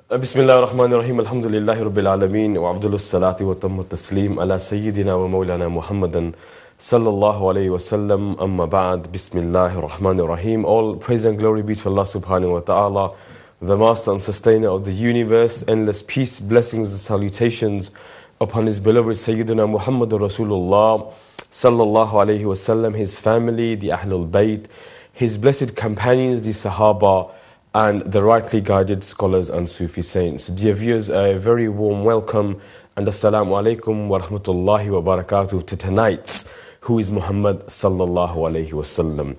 بسم الله الرحمن الرحيم الحمد لله رب العالمين وأفضل الصلاة وتم التسليم على سيدنا ومولانا محمد صلى الله عليه وسلم أما بعد بسم الله الرحمن الرحيم. All praise and glory be to Allah subhanahu wa ta'ala, the master and sustainer of the universe. Endless peace, blessings and salutations upon his beloved Sayyidina Muhammad Rasulullah sallallahu alayhi wasallam, his family, the Ahlul Bayt, his blessed companions, the Sahaba, and the rightly guided scholars and Sufi saints. Dear viewers, a very warm welcome and assalamu alaikum wa rahmatullahi wa barakatuh to tonight's Who is Muhammad sallallahu alayhi wasallam.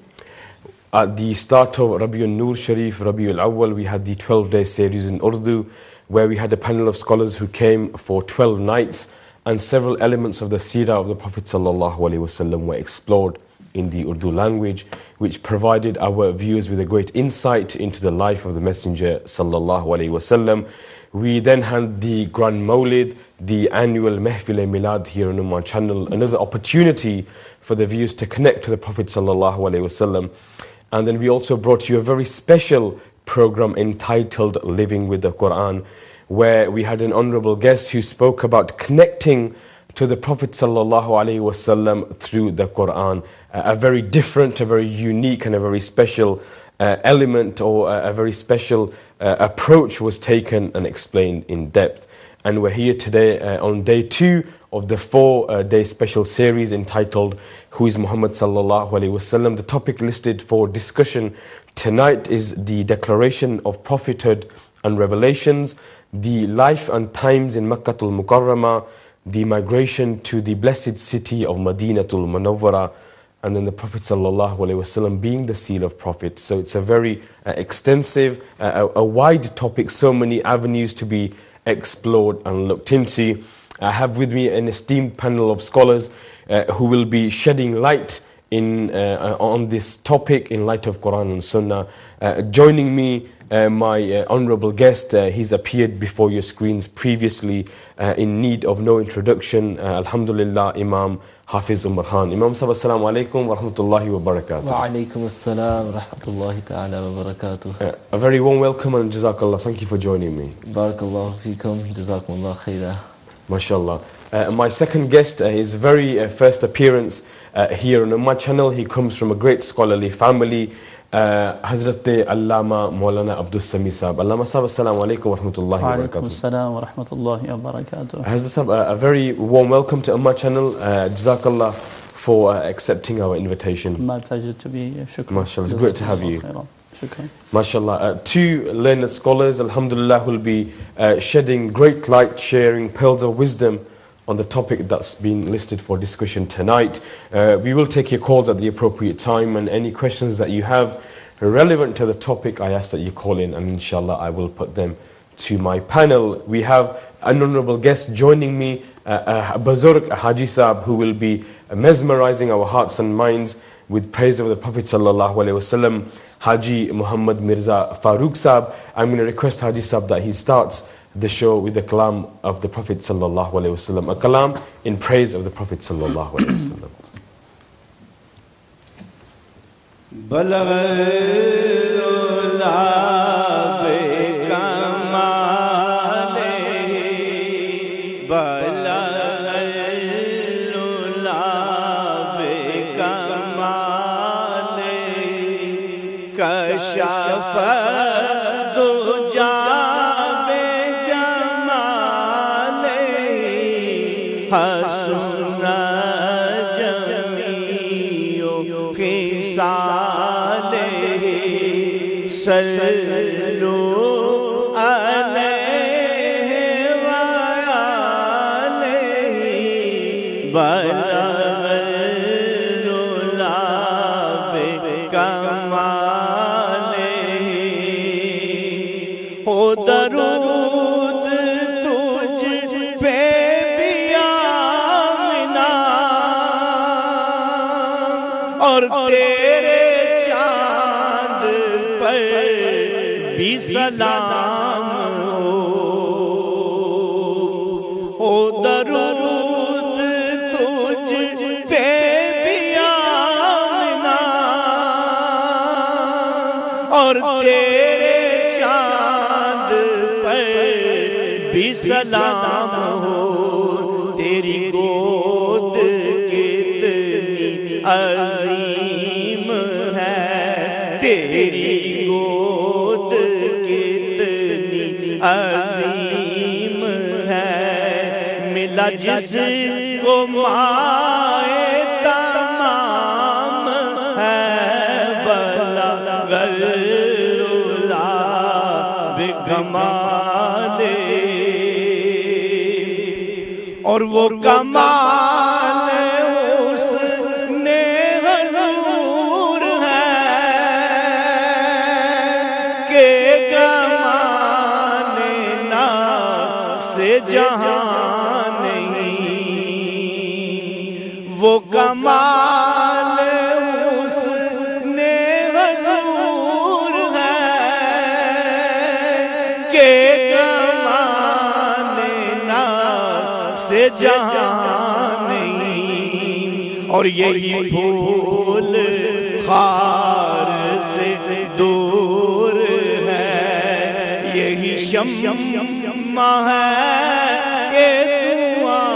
At the start of Rabiul Noor Sharif, Rabiul Awwal, we had the 12-day series in Urdu, where we had a panel of scholars who came for 12 nights, and several elements of the seerah of the Prophet sallallahu alayhi wasallam were explored in the Urdu language, which provided our viewers with a great insight into the life of the Messenger sallallahu alaihi wasallam. We then had the Grand Mawlid, the annual Mehfil-e-Milad here on Ummah channel, another opportunity for the viewers to connect to the Prophet sallallahu alaihi wasallam. And then we also brought you a very special program entitled Living with the Quran, where we had an honorable guest who spoke about connecting to the Prophet sallallahu alaihi wasallam through the Quran. A very different, a very unique and a very special element, or a very special approach was taken and explained in depth. And we're here today on day 2 of the 4-day special series entitled Who is Muhammad sallallahu alaihi wasallam. The topic listed for discussion tonight is the declaration of prophethood and revelations, the life and times in Makkatul Mukarramah, the migration to the blessed city of Madinatul Munawwara, and then the Prophet sallallahu alaihi wasallam being the seal of prophets. So it's a very extensive, a wide topic, so many avenues to be explored and looked into. I have with me an esteemed panel of scholars who will be shedding light on this topic in light of Quran and Sunnah. Joining me, my honorable guest, he's appeared before your screens previously, in need of no introduction. Alhamdulillah, Imam Hafiz Umar Khan. Imam Sahib, assalamu alaikum wa rahmatullahi wa barakatuh. Wa alaikum assalam wa rahmatullahi ta'ala wa barakatuh. A very warm welcome and Jazakallah. Thank you for joining me. Barakallahu feekum, Jazakumullah khaira. MashaAllah. My second guest, his very first appearance here on my channel. He comes from a great scholarly family. Hazrat Allama Maulana Abdul Sami Sahib. Allama Sahib, assalamu alaikum wa rahmatullahi wa barakatuh. Wa alaikum assalam wa rahmatullahi wa barakatuh. Hazrat Sahib, a very warm welcome to my channel. Jazakallah for accepting our invitation. My pleasure to be here. Shukran. MashaAllah, it's great to have you. Shukran. MashaAllah. 2 learned scholars, alhamdulillah, will be shedding great light, sharing pearls of wisdom on the topic that's been listed for discussion tonight. We will take your calls at the appropriate time, and any questions that you have relevant to the topic, I ask that you call in, and inshallah I will put them to my panel. We have an honorable guest joining me, Bazurg Haji Sahib, who will be mesmerizing our hearts and minds with praise of the Prophet sallallahu alaihi wasallam, Haji Muhammad Mirza Farooq Sahib. I'm going to request Haji Sahib that he starts the show with the kalam of the Prophet sallallahu alaihi wasallam, a kalam in praise of the Prophet sallallahu alaihi wasallam. Sallu alayhi wa alayhi balaghlula bi kamalehi. O darud tuj pe bhi aamina aur tere chand par भी सलाम हो दरूद तुझ पे भी आमना और तेरे चांद पर پر بھی سلام ہو، تیری گود کتنی عظیم ہے، تیری گود کتنی عظیم ہے، ملا جس کو مائے تمام ہے، بلغ العلا بکمالہ، اور وہ کمال اس نے حضور ہے کہ کمال نقص جہاں نہیں، وہ کمال اس نے حضور ہے کہ کمال نقص جہاں نہیں، اور یہی پھول خار سے دور ہے، یہی شمع ہے کہ دعا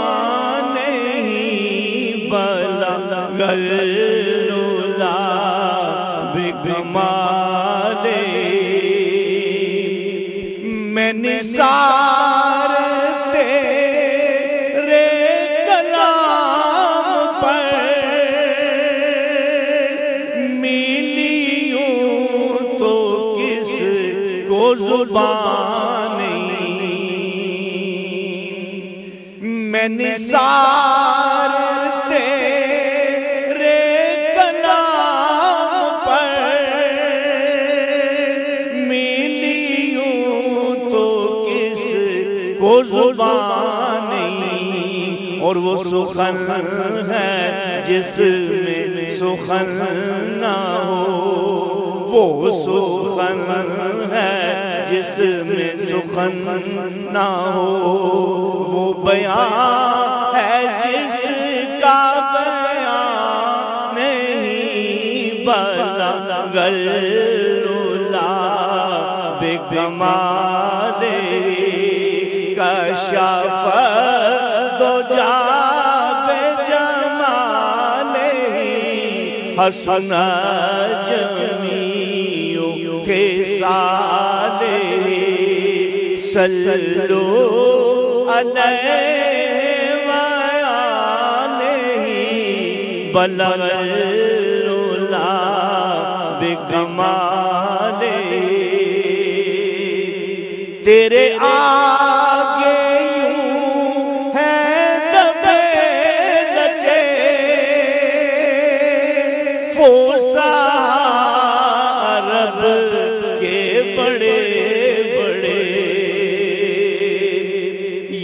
نہیں، بلغ العلا بکمالہ، میں نثار تیرے کلام پر ملی ہوں تو کس کو زبان نہیں، میں نثار تیرے کلام پر ملی ہوں تو کس کو زبان نہیں، اور وہ سخن ہے جس میں سخن نہ ہو، وہ سخن ہے جس میں سخن نہ ہو، وہ بیان ہے جس کا بیان نہیں، بلغ العلا بکمالہ، کشف دجا بجمالہ، حسن جمیع خصالہ، صلو علیہ وآلہ، بلغ العلا بکمالہ، تیرے آگے یوں ہے دبے لچے فوسا عرب کے بڑے بڑے،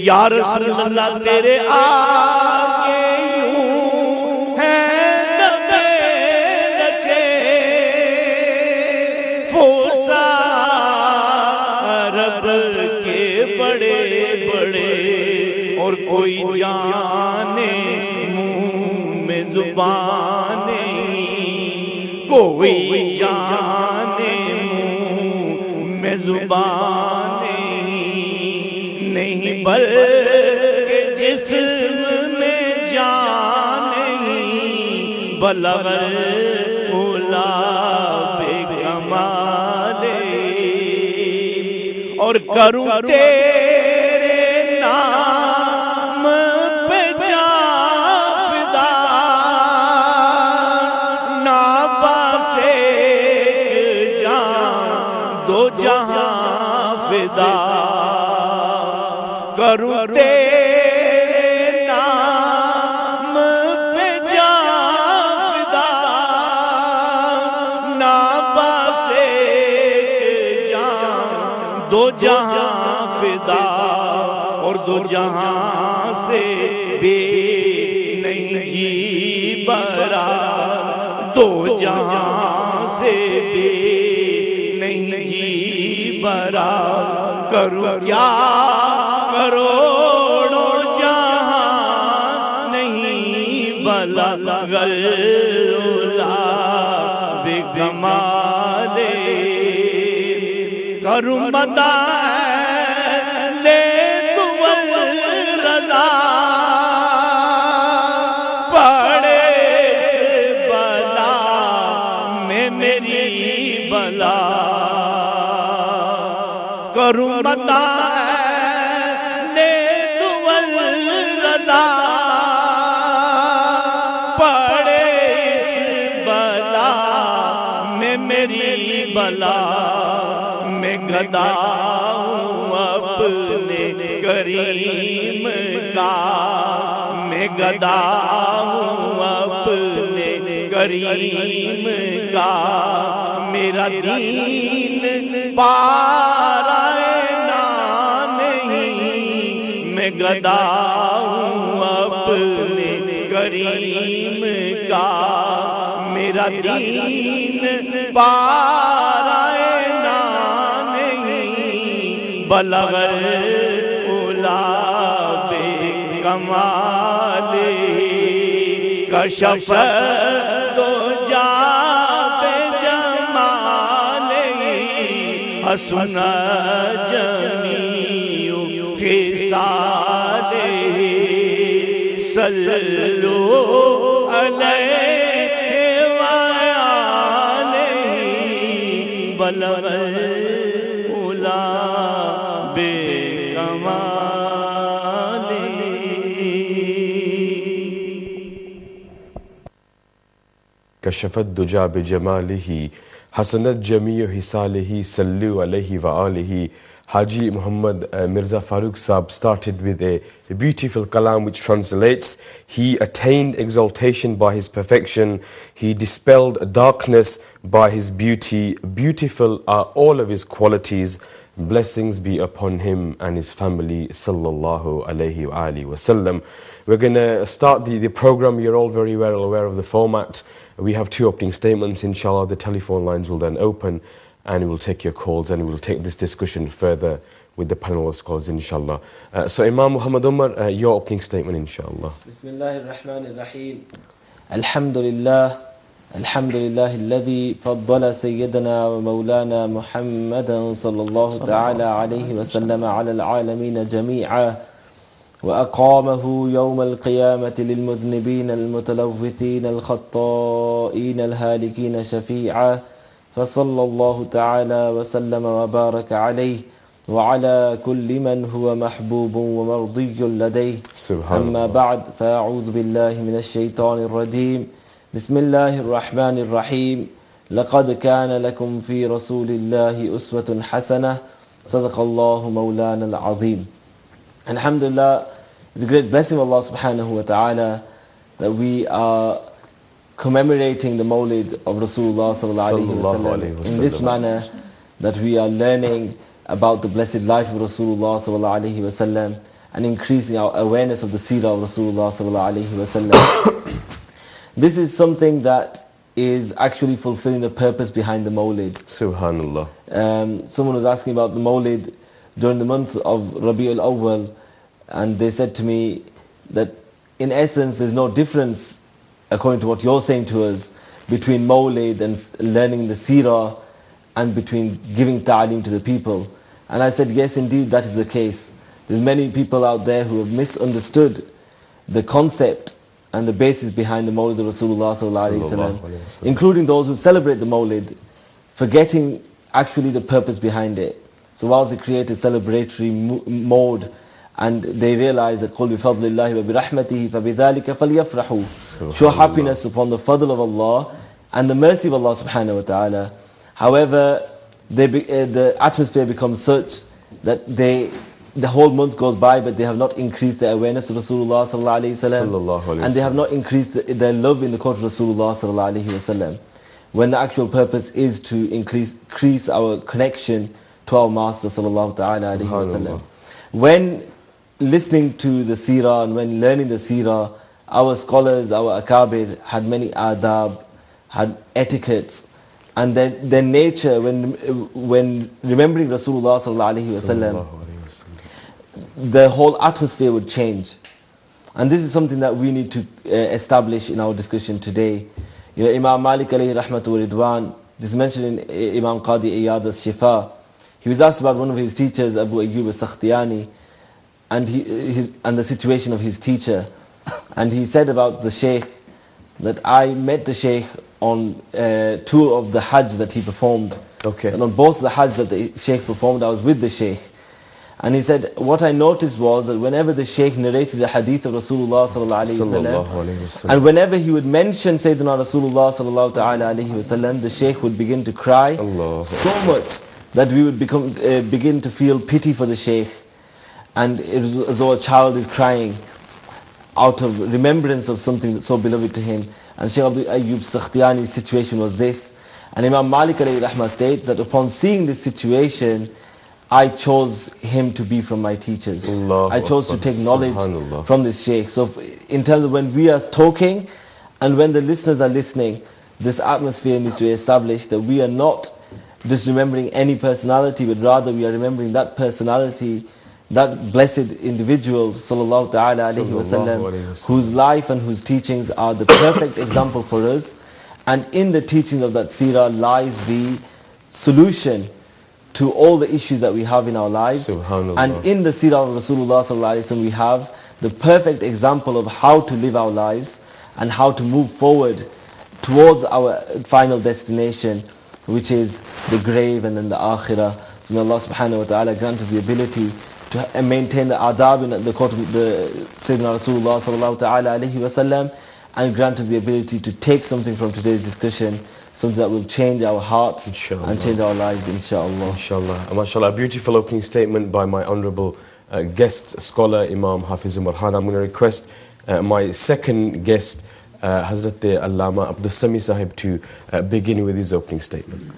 یا رسول اللہ تیرے آگے یوں ہے دبے لچے فوسا عرب کے بڑے بڑے، اور کوئی جانے منہ میں زبان نہیں، کوئی جانے منہ میں زبان نہیں، بلکہ جسم میں جان نہیں، بلغ العلا بکمالہ، اور کروں تیرے نام پہ جان فدا، ناپاس ایک جان دو جہاں فدا، کروں تیرے نام پہ جان فدا، ناپاس ایک جان دو جہاں فدا، اور دو جہاں سے بھی نہیں جی برا، دو جہاں سے بھی نہیں جی برا، کروں کیا کروڑوں جہاں نہیں، بلغ العلا بکمالہ، کروں مدح हरमता ले दुवल रजा पड़े इस बला में मेरी बला मैं गदा हूँ अपने करीम का मैं गदा हूँ अपने करीम का मेरा दीन पाराए ना नहीं मैं गदा हूँ अपने करीम का मेरा दीन पाराए ना नहीं बलगल उला बे कमाले कशफ दो जा बे जमाले हसना जमीउ खिसाले सल्लु अलैहि व आलिहि बलगल उला बे كشفت دجا بجماله حسنت جميع حساله صلوا عليه وآله. Haji Muhammad Mirza Farooq Saab started with a beautiful kalam which translates, he attained exaltation by his perfection, he dispelled darkness by his beauty, beautiful are all of his qualities, blessings be upon him and his family, sallallahu alayhi wa alihi wasallam. We're going to start the program. You're all very well aware of the format. We have two opening statements, inshallah. The telephone lines will then open and we'll take your calls and we'll take this discussion further with the panel of scholars, inshallah. So Imam Muhammad Umar, your opening statement, inshallah. Bismillahir Rahmanir Rahim. Alhamdulillah. Alhamdulillah alladhi faddala sayyidina wa maulana Muhammadan sallallahu ta'ala alayhi wa sallam ala al-alameen jami'a. وأقامه يوم القيامة للمذنبين المتلوثين الخطائين الهالكين شفيعا فصلى الله تعالى وسلم وبارك عليه وعلى كل من هو محبوب ومرضي لديه أما بعد فأعوذ بالله من الشيطان الرجيم بسم الله الرحمن الرحيم لقد كان لكم في رسول الله أسوة حسنة صدق الله مولانا العظيم. Alhamdulillah, it's a great blessing of Allah subhanahu wa ta'ala that we are commemorating the Mawlid of Rasulullah sallallahu alayhi wa sallam in this manner, that we are learning about the blessed life of Rasulullah sallallahu alayhi wa sallam and increasing our awareness of the seerah of Rasulullah sallallahu alayhi wa sallam. This is something that is actually fulfilling the purpose behind the Mawlid. Subhanallah. Someone was asking about the Mawlid during the month of Rabi'ul Awwal, and they said to me that in essence there's no difference, according to what you're saying to us, between Mawlid and learning the seerah and between giving ta'aleem to the people. And I said, yes, indeed, that is the case. There's many people out there who have misunderstood the concept and the basis behind the Mawlid of Rasulullah sallallahu alaihi wasallam, including those who celebrate the Mawlid, forgetting actually the purpose behind it. So whilst they create a celebratory mode and they realize that قُلْ بِفَضْلِ اللَّهِ وَبِرَحْمَتِهِ فَبِذَلِكَ فَلْيَفْرَحُوا, show happiness upon the fadl of Allah and the mercy of Allah subhanahu wa ta'ala. However, the atmosphere becomes such that the whole month goes by but they have not increased their awareness of Rasulullah sallallahu alayhi wasallam, and they have not increased their love in the court of Rasulullah sallallahu alayhi wasallam, when the actual purpose is to increase our connection to our Master sallallahu ta'ala alayhi wasallam. When listening to the seerah and when learning the seerah, our scholars, our akabir had many adab, had etiquettes, and their nature when remembering Rasulullah sallallahu alayhi wasallam, the whole atmosphere would change. And this is something that we need to establish in our discussion today. You know, Imam Malik alayhi rahmatu wa ridwan, this is mentioned in Imam Qadi Iyad al-Shifa. He was asked about one of his teachers, Abu Ayyub al-Sakhtiyani, and the situation of his teacher. And he said about the Shaykh that I met the Shaykh on two of the Hajj that he performed. Okay. And on both the Hajj that the Shaykh performed, I was with the Shaykh. And he said, what I noticed was that whenever the Shaykh narrated the hadith of Rasulullah sallallahu alaihi wasallam, and whenever he would mention Sayyidina Rasulullah sallallahu alaihi wasallam, the Shaykh would begin to cry so much that we would begin to feel pity for the Shaykh. And it was as though a child is crying out of remembrance of something that's so beloved to him. And Shaykh Abdul Ayyub Sakhtiyani's situation was this. And Imam Malik alayhi rahmah states that upon seeing this situation, I chose him to be from my teachers. I chose to take knowledge from this Shaykh. So in terms of when we are talking and when the listeners are listening, this atmosphere needs to be established that we are not just remembering any personality, but rather we are remembering that personality, that blessed individual, sallallahu ta'ala alayhi wasallam, whose life and whose teachings are the perfect example for us. And in the teachings of that seerah lies the solution to all the issues that we have in our lives. And in the seerah of Rasulullah sallallahu alaihi wasallam we have the perfect example of how to live our lives and how to move forward towards our final destination, which is the grave and then the akhirah. So may Allah subhanahu wa ta'ala grant us the ability to maintain the adab in the court of the Sayyidina Rasulullah sallallahu ta'ala alayhi wasallam, and grant us the ability to take something from today's discussion, something that will change our hearts and change our lives, inshallah. Inshallah. MashaAllah, a beautiful opening statement by my honorable guest scholar, Imam Hafiz Umar Khan. I'm going to request my second guest, Hazrat Allama Abdul Sami Sahib, to begin with his opening statement.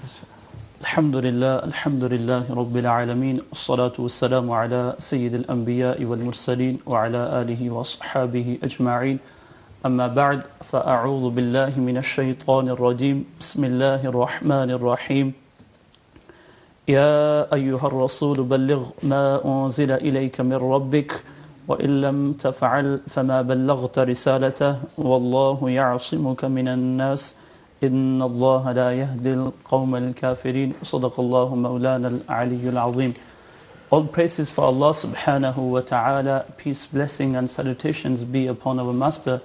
Alhamdulillah, alhamdulillah, Rabbil Alameen, as-salatu was-salamu ala Sayyid al-Anbiya wal-Mursaleen wa ala alihi wa ashabihi ajma'in. أما بعد فأعوذ بالله من الشيطان الرجيم بسم الله الرحمن الرحيم يا أيها الرسول بلغ ما أنزل إليك من ربك وإن لم تفعل فما بلغت رسالته والله يعصمك من الناس إن الله لا يهدي القوم الكافرين صدق الله مولانا العلي العظيم. All praises for Allah subhanahu wa ta'ala, peace, blessing and salutations be upon our master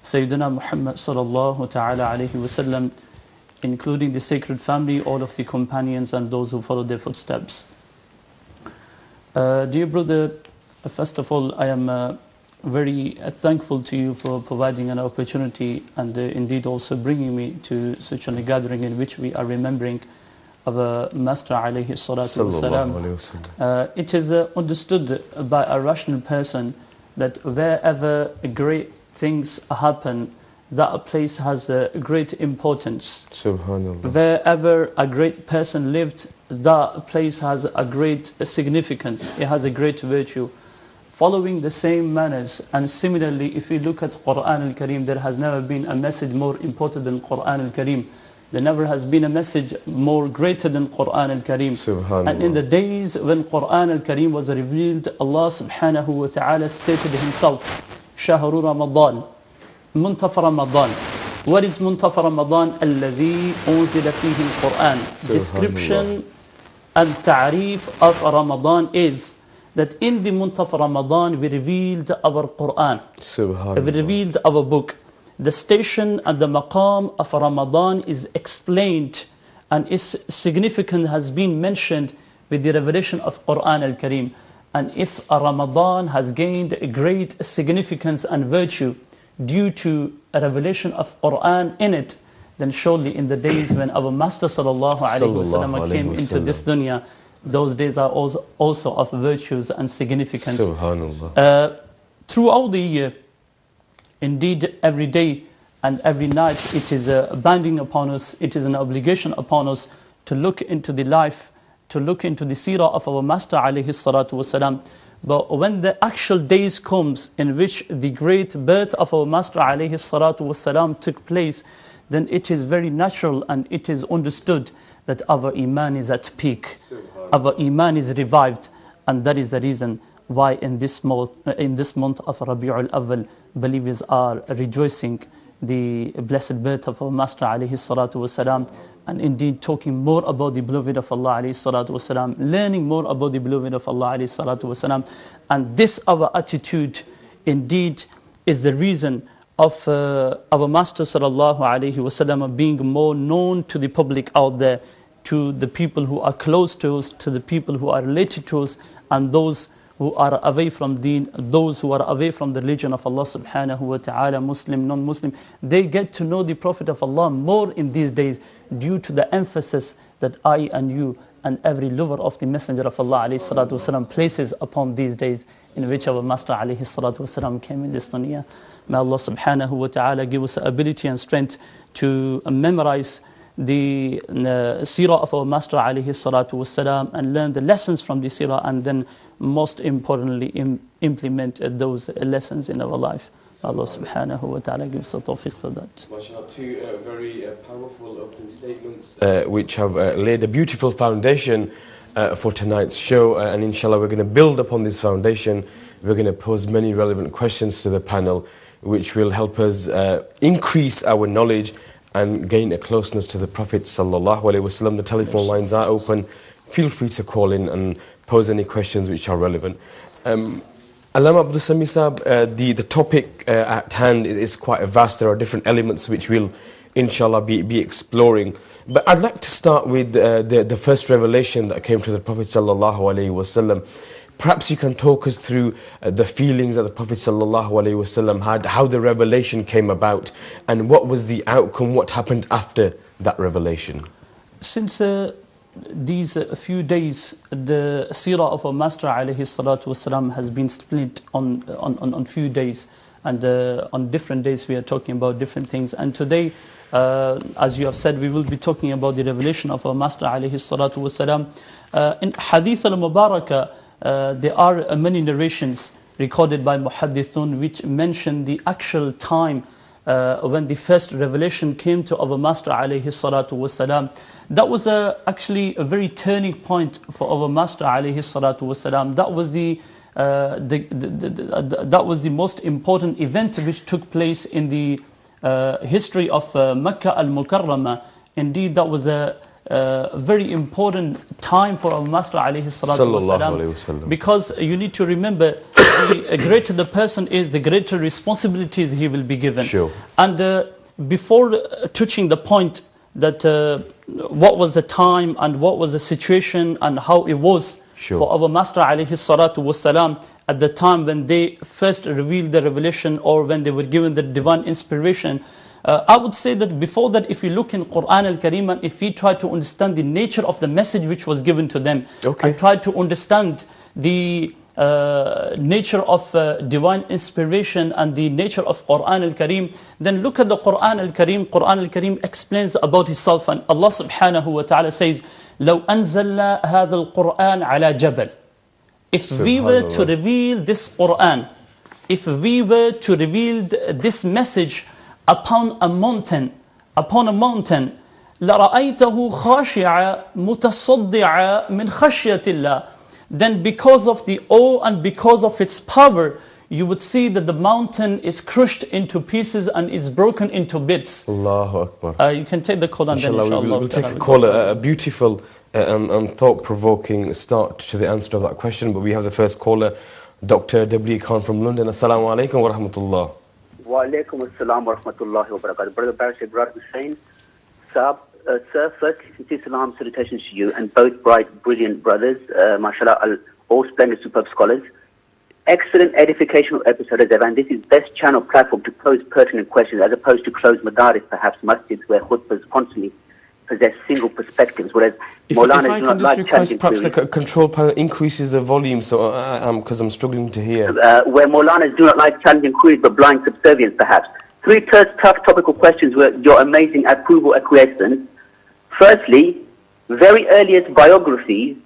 Sayyidina Muhammad sallallahu ta'ala alayhi wasallam, including the sacred family, all of the companions and those who follow their footsteps. Dear brother, first of all, I am very thankful to you for providing an opportunity and indeed also bringing me to such a gathering in which we are remembering our Master alayhi salatu wasalam. It is understood by a rational person that wherever great things happen, that place has a great importance. Subhanallah. Wherever a great person lived, that place has a great significance. It has a great virtue. Following the same manners, and similarly, if we look at Quran al-Kareem, there has never been a message more important than Quran al-Kareem. There never has been a message more greater than Quran al-Kareem. Subhanallah. And in the days when Quran al-Kareem was revealed, Allah subhanahu wa ta'ala stated himself, شهر رمضان منتصف رمضان. What is منتصف رمضان? الذي أنزل فيه القرآن. Description and ta'rif of Ramadan is that in the month of Ramadan we revealed our Quran. We revealed our book. The station and the maqam of Ramadan is explained and its significance has been mentioned with the revelation of Quran al-Kareem. And if a Ramadan has gained a great significance and virtue due to a revelation of Quran in it, then surely in the days when our Master sallallahu alaihi wasallam came into this dunya, those days are also of virtues and significance. Subhanallah. Throughout the year, indeed every day and every night, it is binding upon us, it is an obligation upon us to look into the life, to look into the seerah of our Master alayhi salatu wasalam. But when the actual days comes in which the great birth of our Master alayhi salatu wasalam took place, then it is very natural and it is understood that our iman is at peak, our iman is revived, and that is the reason why in this month of Rabi'ul Awwal, believers are rejoicing the blessed birth of our Master alayhi salatu wasalam, and indeed talking more about the beloved of Allah alayhi salatu wasalam, learning more about the beloved of Allah alayhi salatu wasalam. And this our attitude indeed is the reason of our Master sallallahu alayhi wasallam being more known to the public out there, to the people who are close to us, to the people who are related to us, and those who are away from deen, those who are away from the religion of Allah subhanahu wa ta'ala, Muslim, non-Muslim, they get to know the Prophet of Allah more in these days due to the emphasis that I and you and every lover of the Messenger of Allah alayhi salatu wasalam places upon these days in which our Master alayhi salatu wasalam came in this dunya. May Allah subhanahu wa ta'ala give us the ability and strength to memorize the seerah of our Master alayhi salatu wasalam and learn the lessons from the seerah, and then most importantly implement those lessons in our life. Allah subhanahu wa ta'ala gives us tawfiq for that. MashaAllah, two very powerful opening statements which have laid a beautiful foundation for tonight's show, and inshallah we're going to build upon this foundation. We're going to pose many relevant questions to the panel which will help us increase our knowledge and gain a closeness to the Prophet sallallahu alaihi wasallam. The telephone lines are open. Feel free to call in and pose any questions which are relevant. Allama Abdul Sami Sahab, the topic at hand is quite vast. There are different elements which we'll inshallah be exploring. But I'd like to start with the first revelation that came to the Prophet sallallahu alaihi wasallam. Perhaps you can talk us through the feelings that the Prophet ﷺ had, how the revelation came about, and what was the outcome, what happened after that revelation. Since these few days, the seerah of our Master ﷺ has been split on few days, and on different days we are talking about different things. And today, as you have said, we will be talking about the revelation of our Master ﷺ. In Hadith al-Mubarakah, there are many narrations recorded by Muhaddithun which mention the actual time when the first revelation came to our Master alayhi salatu wasalam. That was actually a very turning point for our Master alayhi salatu wasalam. That was the most important event which took place in the history of Makkah al-Mukarramah. Indeed, that was a very important time for our Master alayhi salatu wasalam, because you need to remember, the greater the person is, the greater responsibilities he will be given. Sure. And before touching the point that what was the time and what was the situation and how it was for our Master alayhi salatu wasalam at the time when they first revealed the revelation, or when they were given the divine inspiration, I would say that before that, if you look in Quran al-Kareem and if we try to understand the nature of the message which was given to them, and try to understand the nature of divine inspiration and the nature of Quran al-Kareem, then look at the Quran al-Kareem. Quran al-Kareem explains about Himself, and Allah subhanahu wa ta'ala says, لَوْ أَنزَلْنَا هَذَا الْقُرْآنَ عَلَى جَبَلٍ. If we were to reveal this Quran, if we were to reveal this message upon a mountain, لَرَأَيْتَهُ خَاشِعًا مُتَصَدِّعًا مِنْ خَشْيَةِ اللَّهِ. Then because of the awe and because of its power, you would see that the mountain is crushed into pieces and is broken into bits. Allahu Akbar. You can take the call and then inshallah. We'll take a call, a beautiful and thought-provoking start to the answer to that question. But we have the first caller, Dr. W. Khan from London. Assalamu alaikum wa rahmatullah. Wa alaikum assalam wa rahmatullahi wa barakatuh. Brother Barash Ibrahim Hussain, sir, first, Islam salutations to you and both bright, brilliant brothers, mashallah, all splendid, superb scholars. Excellent educational episode of Devan. This is best channel platform to pose pertinent questions as opposed to closed madaris, perhaps masjids where khutbahs constantly possess single perspectives, whereas Maulana do not like challenging perhaps queries. the control panel increases the volume, so because I'm struggling to hear. Where Maulanas do not like challenging queries but blind subservience, perhaps. Three tough topical questions were your amazing approval acquiescence. Firstly, very earliest biographies,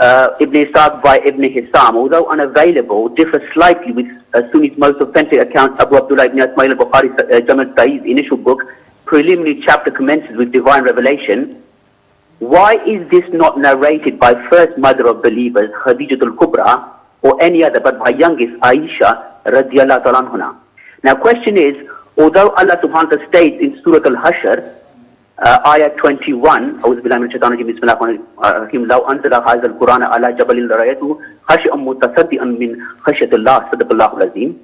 Ibn Ishaq by Ibn Hisham, although unavailable, differ slightly with Sunni's most authentic account, Abu Abdullah ibn Ismail al-Bukhari, Jamal Sa'id's initial book. Preliminary chapter commences with divine revelation. Why is this not narrated by first mother of believers, Khadijah al-Kubra, or any other, but by youngest Aisha radiyallahu ta'ala anha? Now, question is, although Allah subhanahu wa ta'ala states in Surah Al-Hashr, ayah 21, أعوذ بالله من الشيطان الرجيم بسم الله الرحمن الرحيم لو أنزل هذا القرآن على جبل لرأيته خاشعا متصدعا من خشية الله صدق الله العظيم.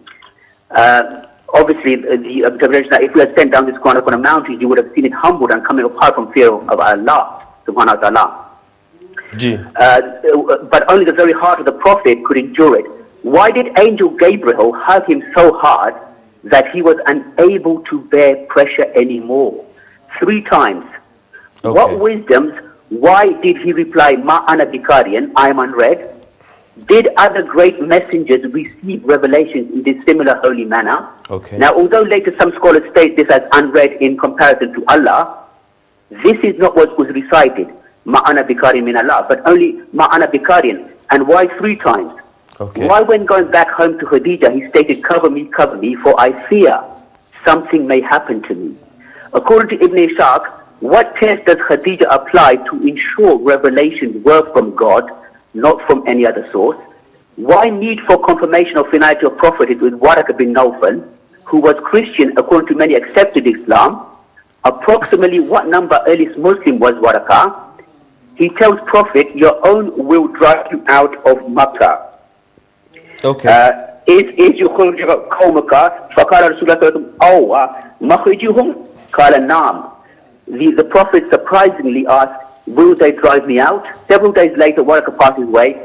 Obviously, the interpretation that if you had sent down this Quran upon a mountain, you would have seen it humbled and coming apart from fear of Allah. subhanahu wa ta'ala. Ji. But only the very heart of the Prophet could endure it. Why did Angel Gabriel hug him so hard that he was unable to bear pressure anymore? 3 times. Okay. What wisdoms? Why did he reply, Ma ana bikariyan, I am unread? Did other great messengers receive revelations in this similar holy manner? Okay. Now, although later some scholars state this as unread in comparison to Allah, this is not what was recited, Ma ana bikariyan min Allah, but only Ma ana bikariyan. And why 3 times? Okay. Why, when going back home to Khadija, he stated, cover me, for I fear something may happen to me. According to Ibn Ishaq, what test does Khadija apply to ensure revelations were from God, not from any other source? Why need for confirmation of finality of prophethood with Waraka bin Nawfal, who was Christian according to many accepted Islam? Approximately what number earliest Muslim was Waraka? He tells Prophet, your own will drive you out of Makkah. Okay. إذ يخرج قومك فقال رسول الله صلى الله عليه وسلم أو مخرجهم قال نعم. The Prophet surprisingly asked, will they drive me out? Several days later, Waraka passed his way.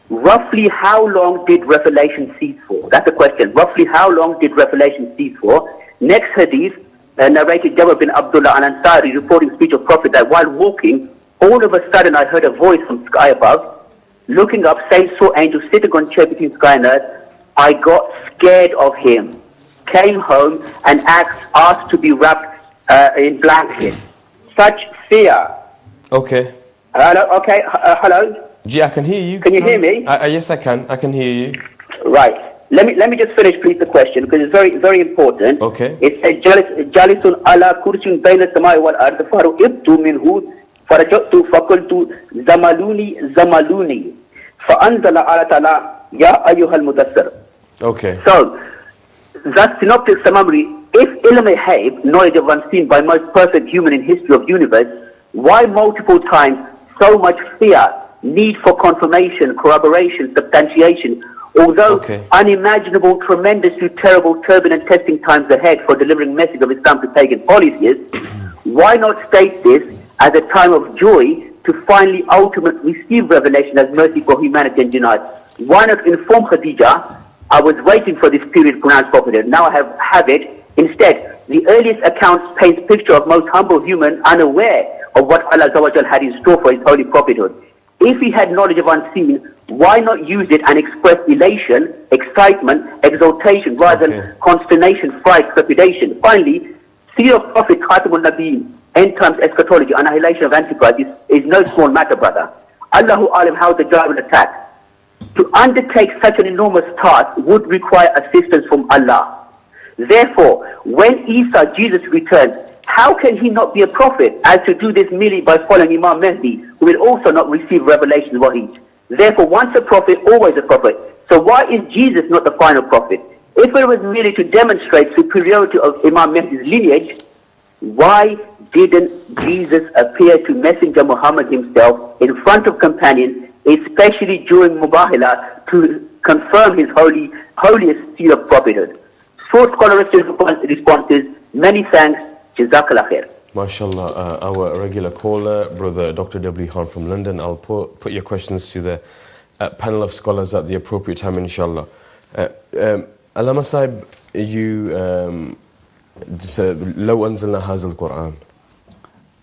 Roughly how long did revelation cease for? That's the question. Roughly how long did revelation cease for? Next hadith, narrated Jabir bin Abdullah al-Ansari, reporting speech of Prophet, that while walking, all of a sudden I heard a voice from sky above. Looking up, same saw angel sitting on chair between sky and earth. I got scared of him. Came home and asked to be wrapped in blanket. Such fear. Okay. Hello. Okay. Hello. Ji, I can hear you. Can you hear me? Yes, I can. I can hear you. Right. Let me just finish, please, the question, because it's very, very important. Okay. It says, Jalisun ala kursin bayna samai wal ard faru'ibtu minhu farajatu fakultu zamaluni fa'anzala ala ta'ala ya ayyuhal mudassir. Okay. So, that synoptic summary, if ilm al-hayb, knowledge of unseen by most perfect human in history of universe, why multiple times so much fear, need for confirmation, corroboration, substantiation, although unimaginable, tremendously terrible, turbulent testing times ahead for delivering message of Islam to pagan polytheists, why not state this as a time of joy to finally ultimately receive revelation as mercy for humanity and jihad? Why not inform Khadija, I was waiting for this period pronounced prophethood, now I have it. Instead, the earliest accounts paint picture of most humble human unaware of what Allah had in store for his holy prophethood. If he had knowledge of unseen, why not use it and express elation, excitement, exaltation, rather than consternation, fright, trepidation? Finally, seer of Prophet Khatamun Nabiyyin, end times eschatology, annihilation of Antichrist is no small matter, brother. Allahu Alam, how the Jahil will attack. To undertake such an enormous task would require assistance from Allah. Therefore, when Isa, Jesus, returns, how can he not be a prophet, as to do this merely by following Imam Mahdi, who will also not receive revelation of Wahi? Therefore, once a prophet, always a prophet. So why is Jesus not the final prophet? If it was merely to demonstrate superiority of Imam Mahdi's lineage, why didn't Jesus appear to Messenger Muhammad himself in front of companions, especially during Mubahila, to confirm his holiest seal of prophethood? Short scholarly responses, many thanks. Jazakallah khair. MashaAllah, our regular caller, Brother Dr. W. Khan from London. I'll put your questions to the panel of scholars at the appropriate time, inshallah. Allama Sahib, you لو أنزلنا هذا القرآن.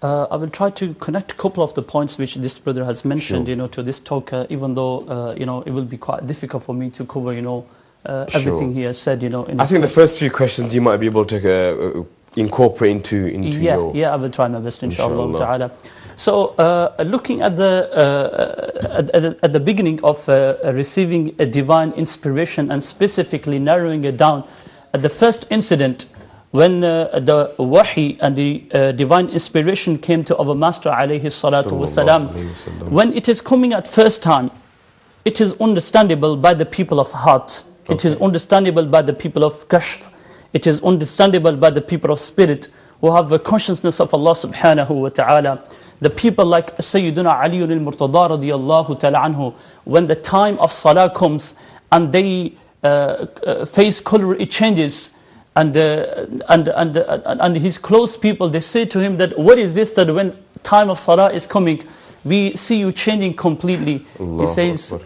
I will try to connect a couple of the points which this brother has mentioned, to this talk, even though, it will be quite difficult for me to cover, everything he has said, in I think the first few questions you might be able to incorporate into your... Yeah, I will try my best, inshallah ta'ala. So, looking at the beginning of receiving a divine inspiration and specifically narrowing it down at the first incident when the wahi and the divine inspiration came to our Master alayhi salatu wasalam, when it is coming at first time, it is understandable by the people of heart, it is understandable by the people of kashf, it is understandable by the people of spirit who have a consciousness of Allah subhanahu wa ta'ala. The people like Sayyiduna Ali al-Murtada radiyallahu ta'ala anhu, when the time of salah comes and they face color, it changes, and his close people, they say to him that, what is this that when time of salah is coming, we see you changing completely. He says,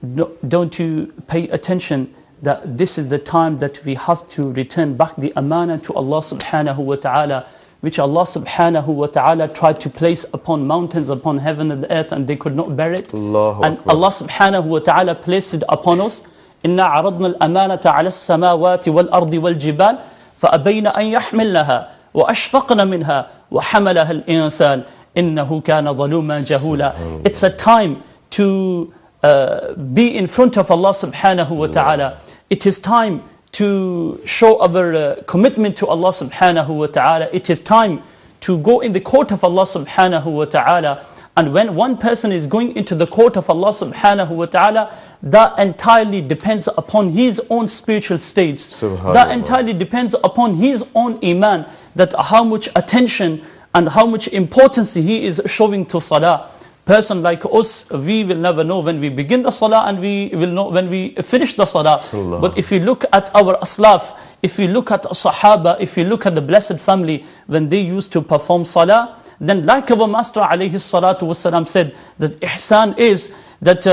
no, don't you pay attention that this is the time that we have to return back the amana to Allah subhanahu wa ta'ala, which Allah subhanahu wa ta'ala tried to place upon mountains, upon heaven and the earth, and they could not bear it. And Allah subhanahu wa ta'ala placed it upon us. إِنَّا عَرَضْنَا الْأَمَانَةَ عَلَى السَّمَاوَاتِ وَالْأَرْضِ وَالْجِبَالِ فَأَبَيْنَ أَنْ يَحْمِلْنَهَا وَأَشْفَقْنَ مِنْهَا وَحَمَلَهَا الْإِنسَانِ إِنَّهُ كَانَ ظَلُومًا جَهُولًا. It's a time to be in front of Allah subhanahu wa ta'ala. It is time to show our commitment to Allah subhanahu wa ta'ala. It is time to go in the court of Allah subhanahu wa ta'ala. And when one person is going into the court of Allah subhanahu wa ta'ala, that entirely depends upon his own spiritual states. That entirely depends upon his own iman, that how much attention and how much importance he is showing to salah. Person like us, we will never know when we begin the salah, and we will know when we finish the salah. But if you look at our aslaf, if you look at sahaba, if you look at the blessed family, when they used to perform salah, then like our Master alayhi salatu wasalam said, that ihsan is that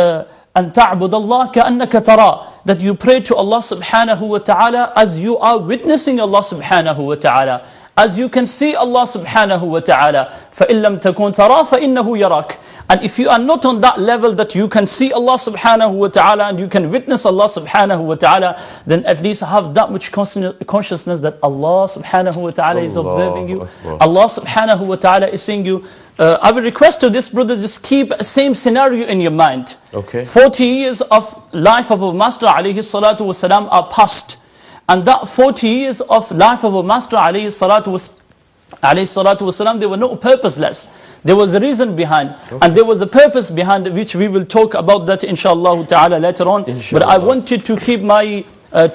أن تعبد الله كأنك ترى, that you pray to Allah subhanahu wa ta'ala as you are witnessing Allah subhanahu wa ta'ala, as you can see Allah subhanahu wa ta'ala. فَإِن لَمْ تَكُنْ تَرَى فَإِنَّهُ يَرَاكَ. And if you are not on that level that you can see Allah subhanahu wa ta'ala and you can witness Allah subhanahu wa ta'ala, then at least have that much consciousness that Allah subhanahu wa ta'ala is observing you. Allah subhanahu wa ta'ala is seeing you. I will request to this brother, just keep the same scenario in your mind. 40 years of life of our Master alayhi salatu wasalam are past. And that 40 years of life of our Master alayhi salatu wasalam, they were not purposeless. There was a reason behind, and there was a purpose behind, which we will talk about that inshallah ta'ala later on. But I wanted to keep my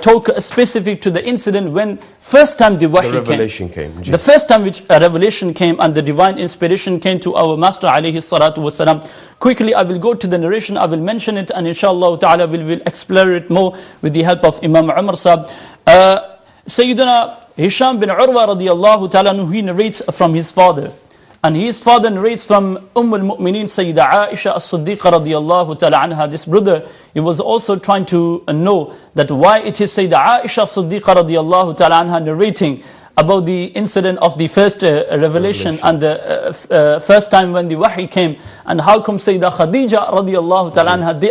talk specific to the incident when first time the revelation came. The first time which a revelation came and the divine inspiration came to our Master alayhi salatu wasalam. Quickly I will go to the narration, I will mention it, and inshallah ta'ala we will explore it more with the help of Imam Umar Sahib. Sayyidina Hisham bin Urwa radiyallahu ta'ala, he narrates from his father. And his father narrates from al-Mu'mineen Sayyida Aisha as-Siddiqa radiyallahu ta'ala anha. This brother, he was also trying to know that why it is Sayyida Aisha as-Siddiqa radiyallahu ta'ala anha narrating about the incident of the first revelation and the first time when the wahi came, and how come Sayyida Khadija radiyallahu ta'ala anha, they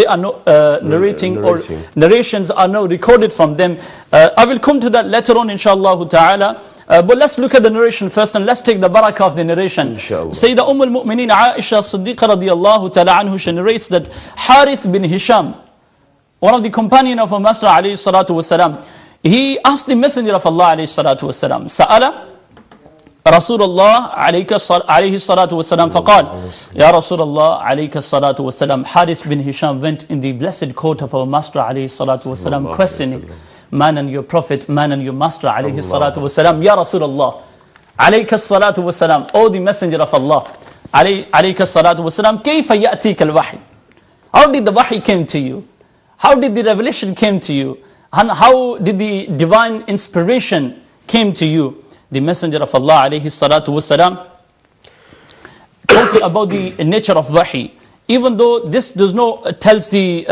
are not narrating, or narrations are not recorded from them. I will come to that later on inshallah ta'ala. But let's look at the narration first, and let's take the barakah of the narration. Sayyida al-Mu'mineen Aisha as-Siddiqa radiyallahu ta'ala anhu, she narrates that Harith bin Hisham, one of the companions of our Master alayhi salatu wasalam, he asked the Messenger of Allah alayhi salatu wasalam, Sa'ala Rasulullah alayhi salatu wasalam, faqal, Ya Rasulullah alayhi salatu wasalam. Harith bin Hisham went in the blessed court of our Master alayhi salatu wasalam, questioning, man and your Prophet, man and your Master alayhi salatu wasalam, Ya Rasulullah alayhi salatu wasalam, O the Messenger of Allah alayhi salatu wasalam, kayfa ya'tika al-wahy? How did the wahy came to you? How did the revelation came to you? And how did the divine inspiration came to you? The Messenger of Allah alayhi salatu wasalam, talking about the nature of wahy, even though this does not tells the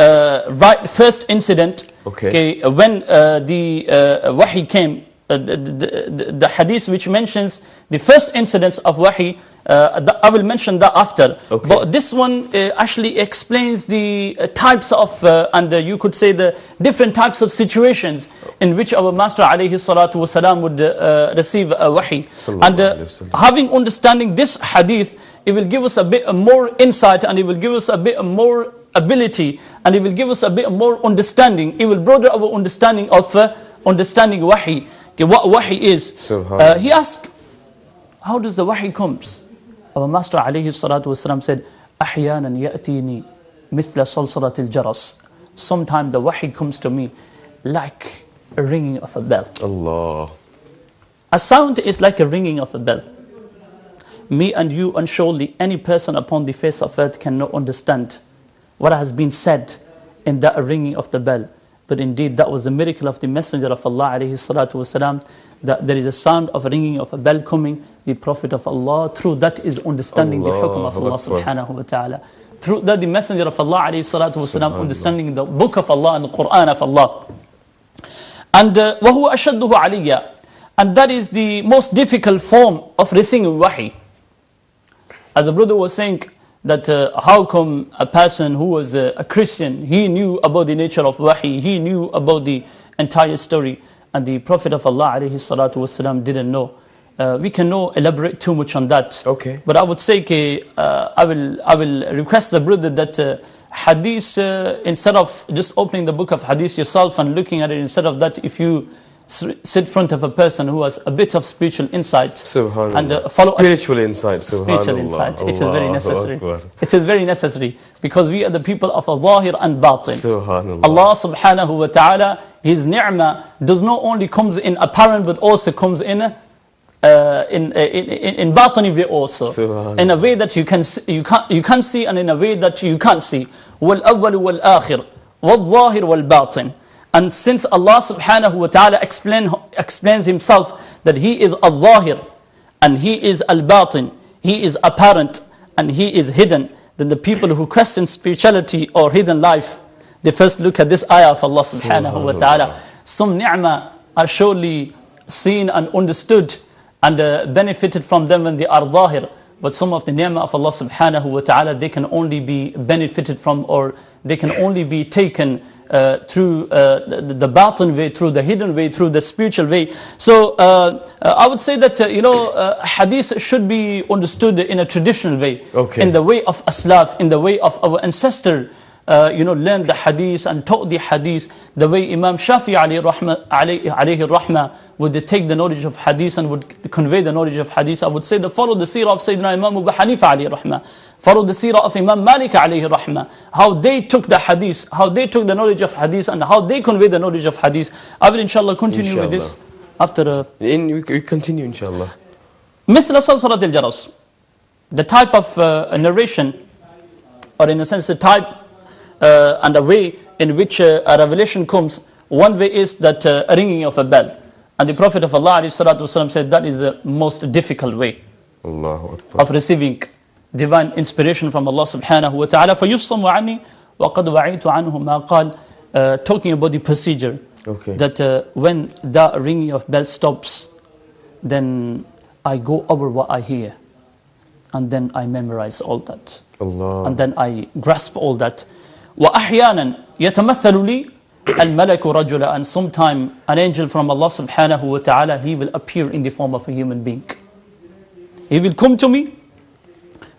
right first incident, when the wahy came, the hadith which mentions the first incidents of wahy, I will mention that after. But this one actually explains the types of, and you could say the different types of situations in which our Master alayhi salatu wasalam would receive a wahi. And having understanding this hadith, it will give us a bit more insight, and it will give us a bit more ability, and it will give us a bit more understanding. It will broaden our understanding of understanding wahi. What wahi is. He asked, how does the wahi comes? Our Master alayhi salatu wasalam said, أحيانا يأتيني مثل صلصلة الجرس. Sometimes the wahi comes to me like a ringing of a bell. Allah. A sound is like a ringing of a bell. Me and you, and surely any person upon the face of earth cannot understand what has been said in that ringing of the bell. But indeed, that was the miracle of the Messenger of Allah alayhi salatu wasalam, that there is a sound of a ringing of a bell coming. The Prophet of Allah, through that is understanding the hukm of Allah subhanahu wa ta'ala. Through that the Messenger of Allah alayhi salatu wasalam, understanding the book of Allah and the Quran of Allah. And وَهُوَ أَشَدُّهُ عَلِيًّا, and that is the most difficult form of receiving wahi. As the brother was saying, that how come a person who was a Christian, he knew about the nature of wahi, he knew about the entire story, and the Prophet of Allah alayhi salatu wasalam didn't know. We cannot elaborate too much on that. Okay. But I would say, I will request the brother that hadith, instead of just opening the book of hadith yourself and looking at it, instead of that, if you sit in front of a person who has a bit of spiritual insight and follow spiritual insight, spiritual insight, it is very Allahu necessary. Akbar. It is very necessary, because we are the people of al-zahir and batin. Subhanallah. Allah subhanahu wa ta'ala, His ni'mah does not only comes in apparent, but also comes in batini way also, in a way that you can see, and in a way that you can't see. Wal awwal wal akhir, wal zahir wal batin. And since Allah subhanahu wa ta'ala explains Himself that He is al-zahir and He is al-batin, He is apparent and He is hidden, then the people who question spirituality or hidden life, they first look at this ayah of Allah subhanahu wa ta'ala. Some ni'mah are surely seen and understood and benefited from them when they are zahir. But some of the ni'mah of Allah subhanahu wa ta'ala, they can only be benefited from, or they can only be taken through the batin way, through the hidden way, through the spiritual way. So I would say that hadith should be understood in a traditional way, in the way of aslaf, in the way of our ancestor. Learned the hadith and taught the hadith, the way Imam Shafi alayhi rahmah would take the knowledge of hadith and would convey the knowledge of hadith. I would say that follow the seerah of Sayyidina Imam Abu Hanifa alayhi rahmah, follow the seerah of Imam Malik alayhi rahmah, how they took the hadith, how they took the knowledge of hadith, and how they convey the knowledge of hadith. I will inshallah continue with this after we continue inshallah. مثل صلصلة الجرس, the type of narration, or in a sense the type and a way in which a revelation comes. One way is that a ringing of a bell, and the Prophet of Allah ﷺ said that is the most difficult way of receiving divine inspiration from Allah subhanahu wa ta'ala. فَيُصَّمُ عَنِّي وَقَدْ وَعِيتُ عَنْهُ مَا قَالْ, talking about the procedure, that when that ringing of bell stops, then I go over what I hear, and then I memorize all that, and then I grasp all that. وَأَحْيَانًا يَتَمَثَّلُ لِي الْمَلَكُ رَجُلًا, and sometime an angel from Allah subhanahu wa ta'ala, he will appear in the form of a human being. He will come to me,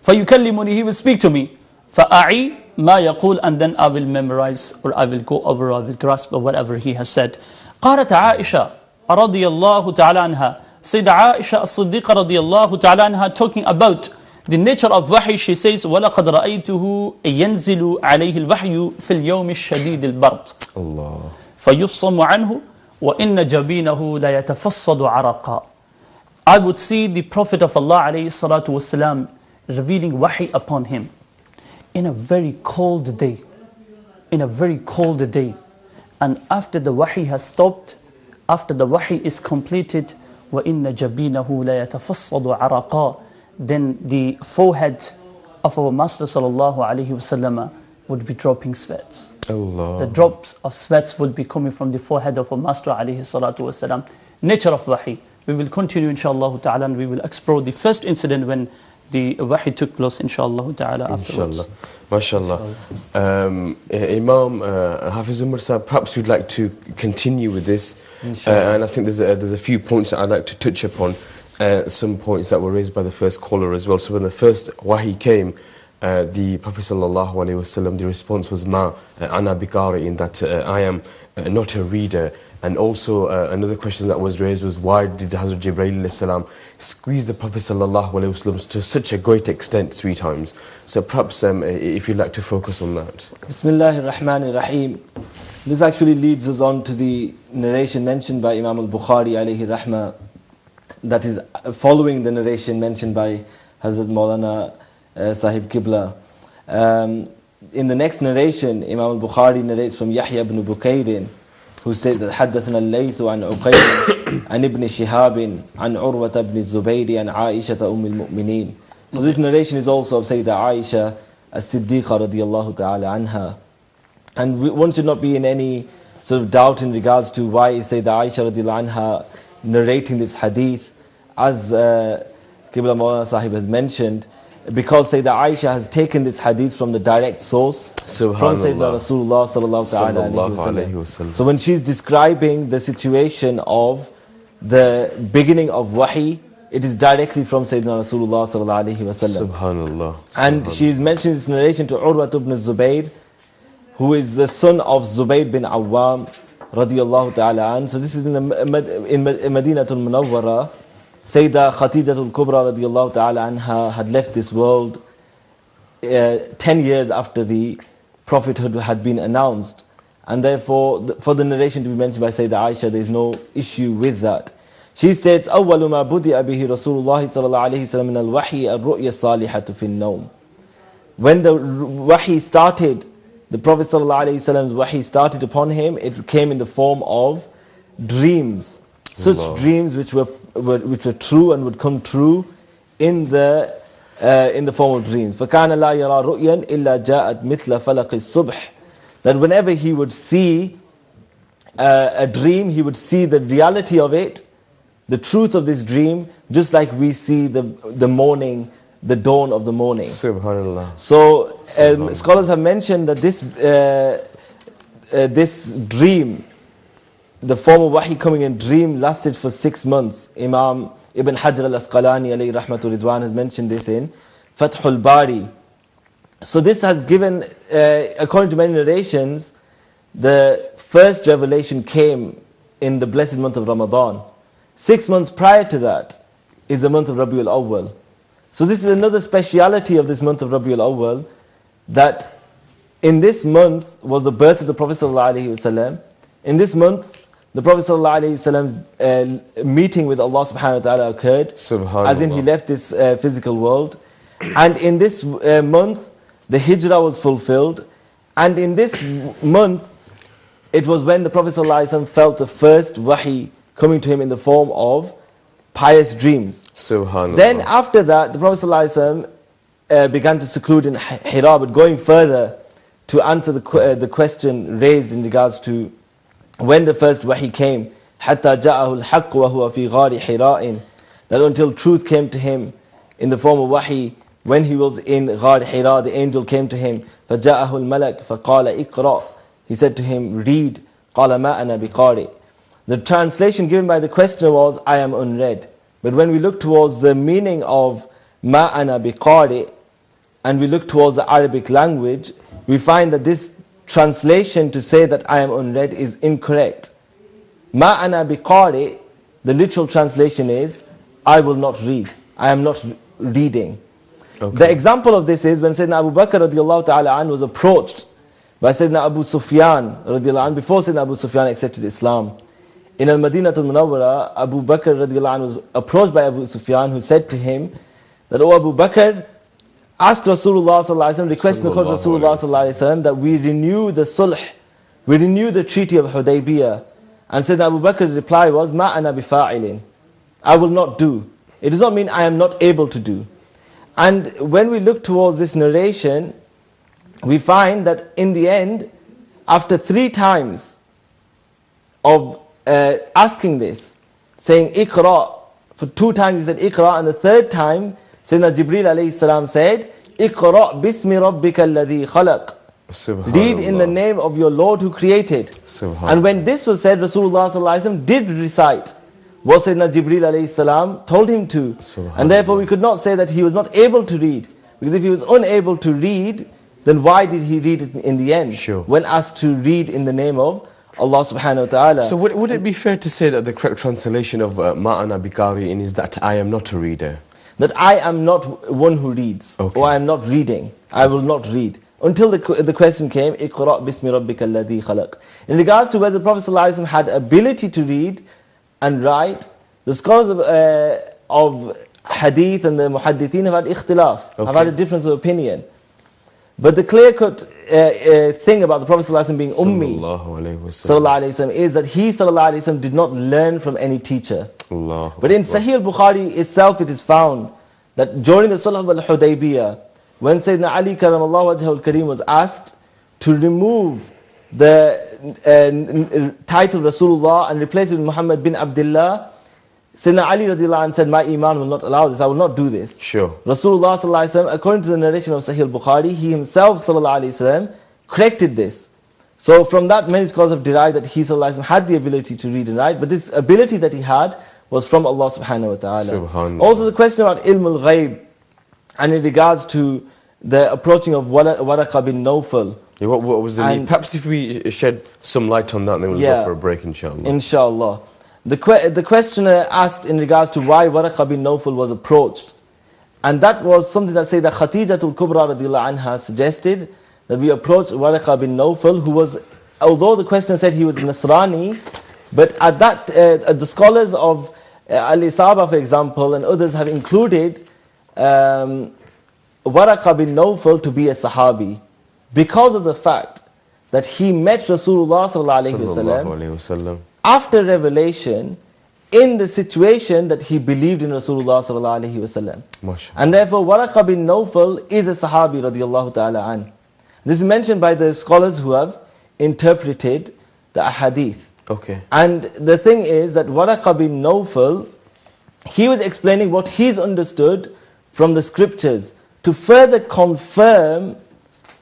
فَيُكَلِّمُنِي, he will speak to me, فَأَعِي مَا يَقُولُ, and then I will memorize, or I will go over, I will grasp whatever he has said. قالت عائشة رضي الله تعالى عنها, Sayyidah Aisha as-Siddiqa رضي الله تعالى عنها, talking about the nature of wahi, she says, وَلَقَدْ رَأَيْتُهُ يَنْزِلُ عَلَيْهِ الْوَحْيُ فِي الْيَوْمِ الشَّدِيدِ الْبَرْدِ فَيُصَّمُ عَنْهُ وَإِنَّ جَبِينَهُ لَيَتَفَصَّدُ عَرَقًا. I would see the Prophet of Allah alayhi salatu wasalam revealing wahi upon him in a very cold day, in a very cold day. And after the wahi has stopped, after the wahi is completed, وَإِنَّ جَبِينَهُ لَيَتَفَصَّدُ عَرَقًا, then the forehead of our Master sallallahu alaihi wasallam would be dropping sweats. The drops of sweats would be coming from the forehead of our Master alaihi salatu wasallam. Nature of wahi. We will continue inshallah ta'ala, and we will explore the first incident when the wahi took place inshallah ta'ala afterwards. MashaAllah. Imam Hafiz Umar Sahib, perhaps you'd like to continue with this, and I think there's a few points that I'd like to touch upon. Some points that were raised by the first caller as well. So when the first wahi came, the Prophet sallallahu alaihi wasallam, the response was ma ana biqari, in that I am not a reader. And also another question that was raised was, why did Hazrat Jibreel alayhi salam squeeze the Prophet sallallahu alaihi wasallam to such a great extent 3 times? So perhaps if you'd like to focus on that. Bismillahir Rahmanir Rahim. This actually leads us on to the narration mentioned by Imam al-Bukhari alayhi rahmah, that is following the narration mentioned by Hazrat Maulana Sahib Qibla. In the next narration, Imam al-Bukhari narrates from Yahya ibn Bukayrin who states that حدثنا الليث عن عقيل عن ابن شهاب عن عروة بن الزبير عن عائشة أم المؤمنين. So this narration is also of Sayyidah Aisha as-Siddiqa radiyallahu ta'ala anha. And one should not be in any sort of doubt in regards to why is Sayyidah Aisha radiyallahu anha narrating this hadith, as Qibla Maulana Sahib has mentioned, because Sayyidah Aisha has taken this hadith from the direct source from Sayyidina Rasulullah sallallahu alayhi wa sallam. So when she's describing the situation of the beginning of wahi, it is directly from Sayyidina Rasulullah sallallahu alayhi wa sallam. Subhanallah. And she's mentioned this narration to Urwa ibn Zubayr, who is the son of Zubayr bin Awwam radiyallahu ta'ala an. So this is in Madinatul Munawwara. Sayyidah Khatijatul Kubra radiyallahu ta'ala anha had left this world 10 years after the prophethood had been announced. And therefore, for the narration to be mentioned by Sayyidah Aisha, there is no issue with that. She states, أول ما بدأ به رسول الله صلى الله عليه وسلم من الوحي الرؤيا الصالحة في النوم. When the wahi started, the Prophet صلى الله عليه وسلم's wahi started upon him, it came in the form of dreams. Such dreams which were true and would come true in the form of dreams. فَكَانَ لَا يَرَى رُؤْيًا إِلَّا جَاءَتْ مِثْلَ فَلَقِ الصُّبْحِ. That whenever he would see a dream, he would see the reality of it, the truth of this dream, just like we see the morning, the dawn of the morning. Subhanallah. So scholars have mentioned that this dream, the form of wahi coming in dream, lasted for 6 months. Imam Ibn Hajar al-Asqalani alayhi rahmatu ridwan has mentioned this in Fathul Bari. So this has given, according to many narrations, the first revelation came in the blessed month of Ramadan. 6 months prior to that is the month of Rabiul Awwal. So this is another speciality of this month of Rabiul Awwal, that in this month was the birth of the Prophet sallallahu alaihi wasallam. In this month, the Prophet ﷺ's meeting with Allah subhanahu wa ta'ala occurred, as in he left this physical world. And in this month, the hijrah was fulfilled. And in this month, it was when the Prophet ﷺ felt the first wahi coming to him in the form of pious dreams. Subhanallah. Then after that, the Prophet ﷺ began to seclude in Hira, but going further to answer the question raised in regards to when the first wahi came, حَتَّى جَاءَهُ الْحَقُّ وَهُوَ فِي غَارِ حِرَاءٍ, that until truth came to him in the form of wahi, when he was in Ghar Hira, the angel came to him, فَجَاءَهُ الْمَلَكُ فَقَالَ اِقْرَأ, he said to him, read. قَالَ مَا أَنَا بِقَارِئ. The translation given by the questioner was, I am unread. But when we look towards the meaning of مَا أَنَا بِقَارِئ, and we look towards the Arabic language, we find that this translation to say that I am unread is incorrect. Ma ana biqari, the literal translation is, I will not read. I am not reading. Okay. The example of this is when Sayyidina Abu Bakr radiallahu ta'ala an was approached by Sayyidina Abu Sufyan radiallahu an, before Sayyidina Abu Sufyan accepted Islam. In Al-Madinatul Munawwara, Abu Bakr radiallahu an was approached by Abu Sufyan, who said to him that, O Abu Bakr, ask Rasulullah sallallahu alaihi wasallam, request the Rasulullah sallallahu alaihi wasallam that we renew the sulh, we renew the treaty of Hudaybiyah. And Sayyidina Abu Bakr's reply was, Ma ana bifa'ilin, I will not do. It does not mean I am not able to do. And when we look towards this narration, we find that in the end, after 3 times of asking this, saying Iqra, for 2 times he said Iqra, and the 3rd time Sayyidina Jibreel alayhi salam said, Iqra bismi rabbika alladhi khalaq. Read in the name of your Lord who created. And when this was said, Rasulullah sallallahu alaihi wasallam did recite what Sayyidina Jibreel alayhi salam told him to. And therefore we could not say that he was not able to read. Because if he was unable to read, then why did he read it in the end? When asked to read in the name of Allah subhanahu wa ta'ala. So would it be fair to say that the correct translation of Ma'ana Bikari'in is that I am not a reader? That I am not one who reads, or I am not reading, I will not read. Until the question came, Iqra' bismi rabbika alladhi khalaq. In regards to whether the Prophet ﷺ had ability to read and write, the scholars of hadith and the muhaddithin have had ikhtilaf, have had a difference of opinion. But the clear-cut thing about the Prophet ﷺ being ummi, Sallallahu alayhi wa sallam. sallallahu alayhi wa sallam, is that he sallallahu alayhi wa sallam did not learn from any teacher. Allahu But in Akbar. Sahih al-Bukhari itself it is found that during the Sulh al-Hudaybiyah, when Sayyidina Ali karamallahu wajhahu al-Kareem was asked to remove the title Rasulullah and replace it with Muhammad bin Abdullah, Sayyidina Ali radiallahu anh said, my iman will not allow this, I will not do this. Sure. Rasulullah sallallahu alaihi wasallam, according to the narration of Sahih al-Bukhari, he himself sallallahu alaihi wasallam corrected this. So from that many scholars have derived that he sallallahu alaihi wasallam had the ability to read and write, but this ability that he had was from Allah subhanahu wa ta'ala. Subhanallah. Also the question about ilm al-ghaib, and in regards to the approaching of Waraqa bin Nawfal. Yeah, what was the need? And- Perhaps if we shed some light on that, then we'll Yeah. go for a break, inshallah. Inshallah. The questioner asked in regards to why Waraqa bin Nawfal was approached. And that was something that Sayyidah Khatijatul Kubra radiallahu anha suggested, that we approach Waraqa bin Nawfal, who was, although the questioner said he was Nasrani, but at that, the scholars of Al-Isaba, for example, and others have included Waraqa bin Nawfal to be a Sahabi, because of the fact that he met Rasulullah sallallahu alaihi wasallam Sallallahu alayhi wa sallam. after revelation in the situation that he believed in Rasulullah sallallahu alaihi wasallam. Mashallah. And therefore Waraqa bin Nawfal is a Sahabi radiallahu ta'ala an. This is mentioned by the scholars who have interpreted the ahadith. Okay. And the thing is that Waraqa bin Nawfal, he was explaining what he's understood from the scriptures to further confirm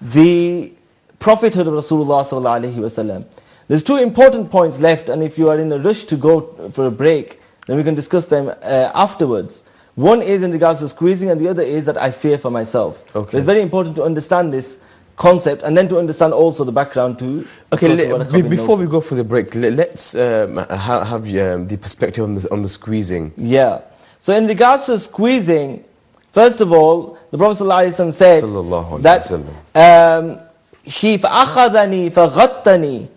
the prophethood of Rasulullah sallallahu alaihi wasallam. There's two important points left, and if you are in a rush to go for a break, then we can discuss them afterwards. One is in regards to squeezing, and the other is that I fear for myself. Okay. It's very important to understand this concept, and then to understand also the background to. Okay, Waraqa bin before Nawfal. we go for the break, let's have the perspective on the squeezing. Yeah. So in regards to squeezing, first of all, the Prophet ﷺ said Sallallahu alayhi that wa he فَأَخَذَنِي فَغَطَّنِي,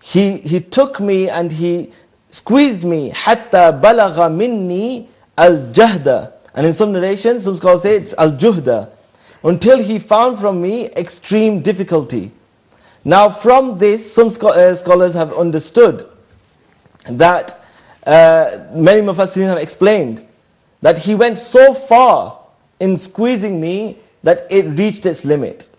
he took me and he squeezed me حَتَّى بَلَغَ مِنِّي الْجَهْدَ. And in some narrations, some scholars say it's al-juhda, until he found from me extreme difficulty. Now from this, some scholars have understood that many Mufassirin have explained that he went so far in squeezing me that it reached its limit.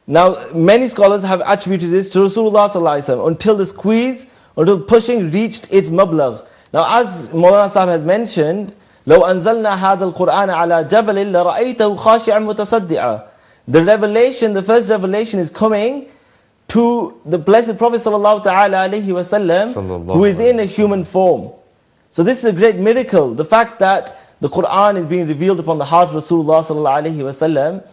Now many scholars have attributed this to Rasulullah sallallahu alaihi wasallam, until the squeeze, until pushing reached its mablagh. Now as Maulana Sahib has mentioned, لو أنزلنا هذا القرآن على جبل لرأيته خاشعا متصدعا. The revelation, the first revelation is coming to the blessed Prophet sallallahu alaihi wasallam, who is in a human form. So this is a great miracle, the fact that the Quran is being revealed upon the heart of Rasulullah sallallahu alaihi wasallam,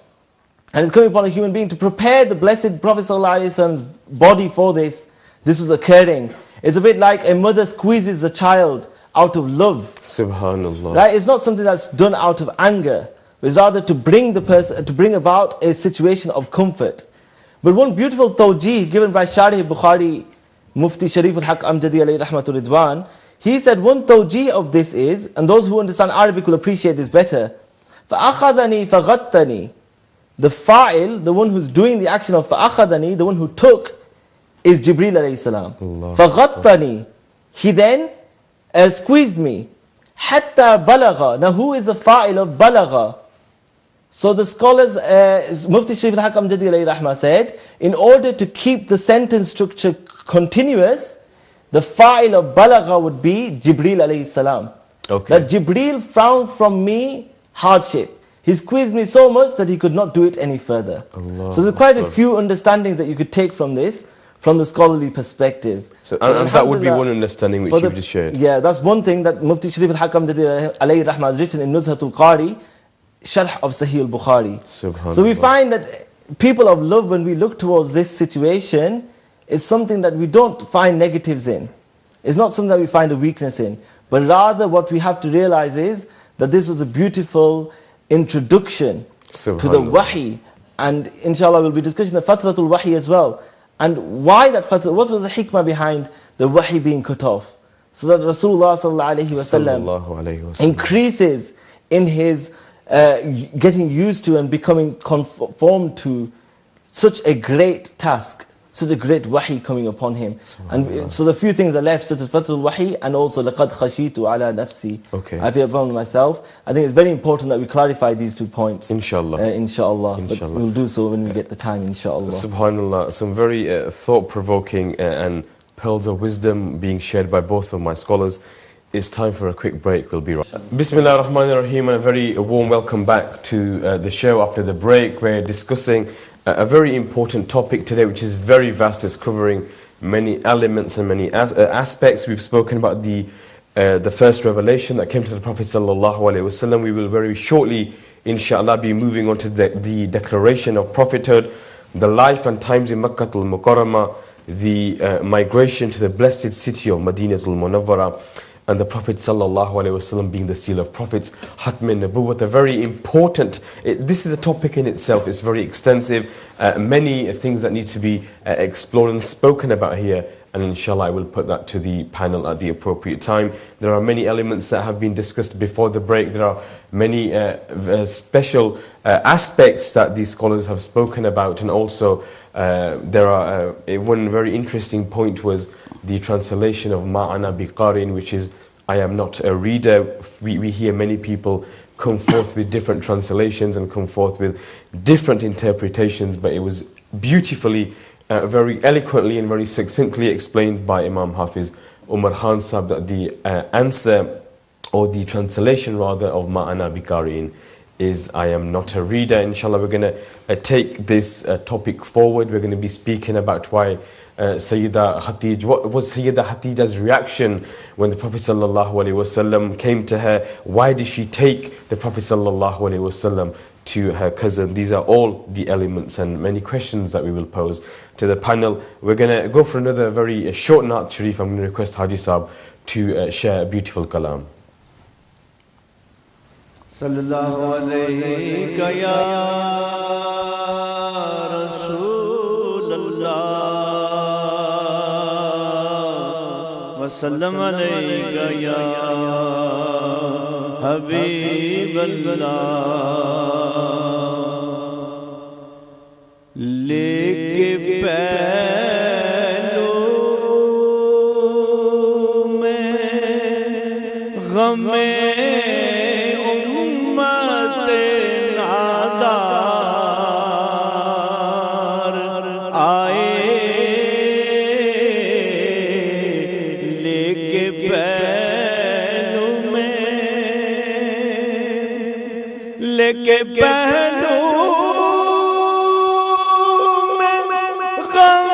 and it's coming upon a human being to prepare the blessed Prophet sallallahu alaihi wasallam's body for this. This was occurring. It's a bit like a mother squeezes a child out of love. Subhanallah. Right? It's not something that's done out of anger. It's rather to bring the person, to bring about a situation of comfort. But one beautiful tawjeeh given by Sharih Bukhari, Mufti Sharif al-Haq Amjadi alayhi rahmatul ridwan, he said one tawjeeh of this is, and those who understand Arabic will appreciate this better, فَأَخَذَنِي فَغَطَّنِي. The fa'il, the one who's doing the action of فَأَخَذَنِي, the one who took, is Jibreel alayhi salam. فَغَطَّنِي. He then squeezed me. حَتَّى بَلَغَ. Now who is the fa'il of balagha? So the scholars, Mufti Sharif al-Haq Amjadi alayhi rahmah said, in order to keep the sentence structure continuous, the fa'il of balagha would be Jibreel alayhi salam. Okay. That Jibreel found from me hardship. He squeezed me so much that he could not do it any further. Allah So there's quite a Akbar. few understandings that you could take from this, from the scholarly perspective. So, But and that would be alhamdulillah, one understanding which for you've just shared. Yeah, that's one thing that Mufti Sharif al-Hakam alayhi rahmah has written in Nuzhatul Qari, Sharh of Sahih al-Bukhari. Subhanallah. So we find that people of love, when we look towards this situation, is something that we don't find negatives in. It's not something that we find a weakness in. But rather what we have to realize is that this was a beautiful introduction to the Subhanallah. wahi. And inshallah we'll be discussing the fatratul wahi as well. And why that fatra, what was the hikmah behind the wahi being cut off? So that Rasulullah sallallahu alayhi wa sallam Sallallahu alayhi wa sallam. increases in his getting used to and becoming conformed to such a great task, such a great wahi coming upon him. And so the few things that left, such as Fathul Wahi and also لَقَدْ خَشِيتُ عَلَى نَفْسِي, Okay. I fear upon myself. I think it's very important that we clarify these 2 points. Inshallah. Inshallah. But Inshallah. we'll do so when we get the time, inshallah. Subhanallah, some very thought-provoking and pearls of wisdom being shared by both of my scholars. It's time for a quick break. We'll be right back. Bismillah ar-Rahman ar-Rahim, and a very warm welcome back to the show after the break. We're discussing a very important topic today, which is very vast. It's covering many elements and many aspects. We've spoken about the first revelation that came to the Prophet sallallahu alaihi wasallam. We will very shortly, inshallah, be moving on to the declaration of prophethood, the life and times in Makkah al-Mukarramah, the migration to the blessed city of Madinatul Munawwara, and the Prophet sallallahu alaihi wasallam being the seal of prophets, Hatm an-Nubuwwah, a very important. This is a topic in itself. It's very extensive. Many things that need to be explored and spoken about here. And inshallah, I will put that to the panel at the appropriate time. There are many elements that have been discussed before the break. There are many special aspects that these scholars have spoken about, and also there are one very interesting point was the translation of Ma'ana biqarin, which is I am not a reader. We hear many people come forth with different translations and come forth with different interpretations, but it was beautifully, very eloquently and very succinctly explained by Imam Hafiz Umar Khan Sahib that the answer, or the translation rather, of Ma'ana biqarin is I am not a reader. Inshallah, we're going to take this topic forward. We're going to be speaking about why Sayyidah Khatij, what was Sayyidah Khadija's reaction when the Prophet sallallahu alaihi wasallam came to her? Why did she take the Prophet sallallahu alaihi wasallam to her cousin? These are all the elements and many questions that we will pose to the panel. We're going to go for another very short Naat Sharif. I'm going to request Haji Sahib to share a beautiful kalam. Sallallahu alayhi ya Rasulallah wa sallam alayka ya Habiballah. Leke pehlu mein ghame کے پہلو میں غم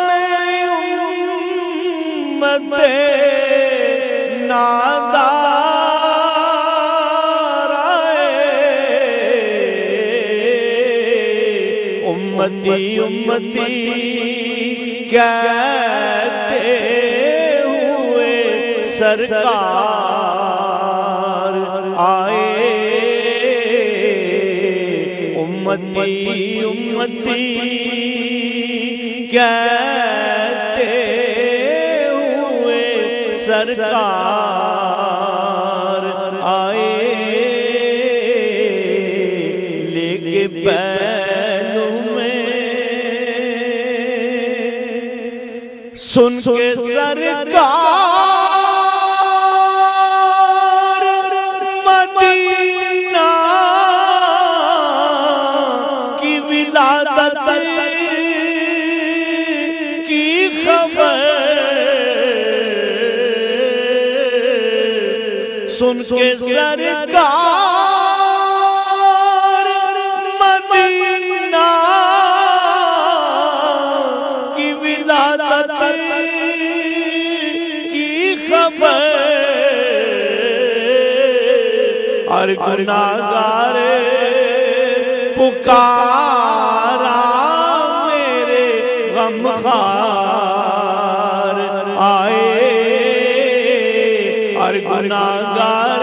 امت نادار آئے امتی امتی کہتے ہوئے سرکار آئے امتی امتی کہتے ہوئے سرکار آئے لے کے پہلو میں سن کے سرکار مدینہ کی ولادت کی خبر سن کے سرکار مدینہ کی ولادت کی خبر اور گناہگار پکارا میرے غمخوار آئے اور گناہگار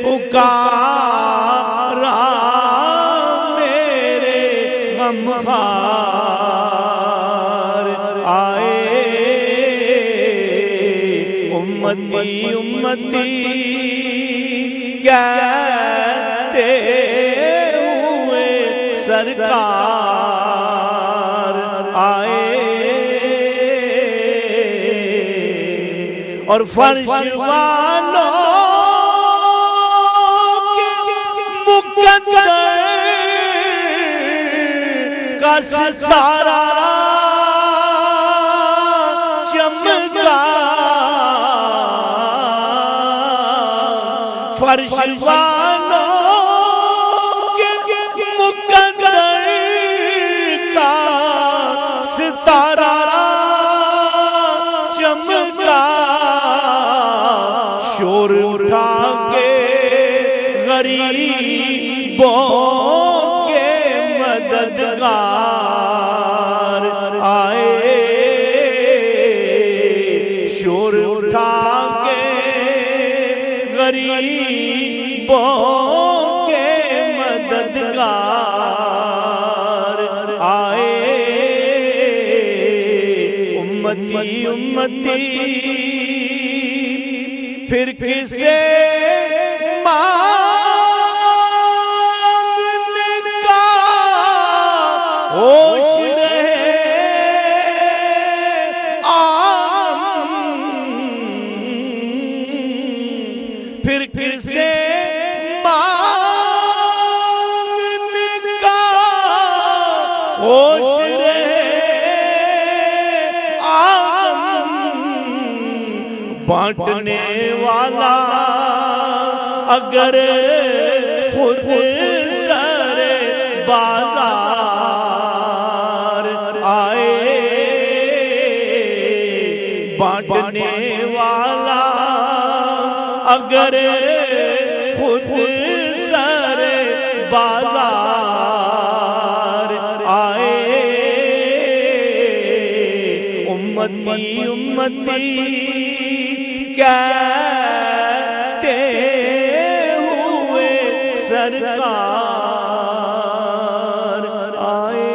پکارا میرے غمخوار آئے امتی امتی کہتے ہوئے سرکار और फर्श वालों के मुकद्दर का सितारा चमका फर्श वालों के मुकद्दर का सितारा चमका शोर उठा के गरीबों के मददगार आए शोर उठा के गरीबों के मददगार आए उम्मती उम्मती फिर किसे मांगने का होश रहे फिर किसे मांगने का होश रहे बांटने वाला अगर खुद सरे बाजार आए बांटने वाला अगर खुद सरे बाजार आए उम्मती उम्मती कहते हुए सरकार आए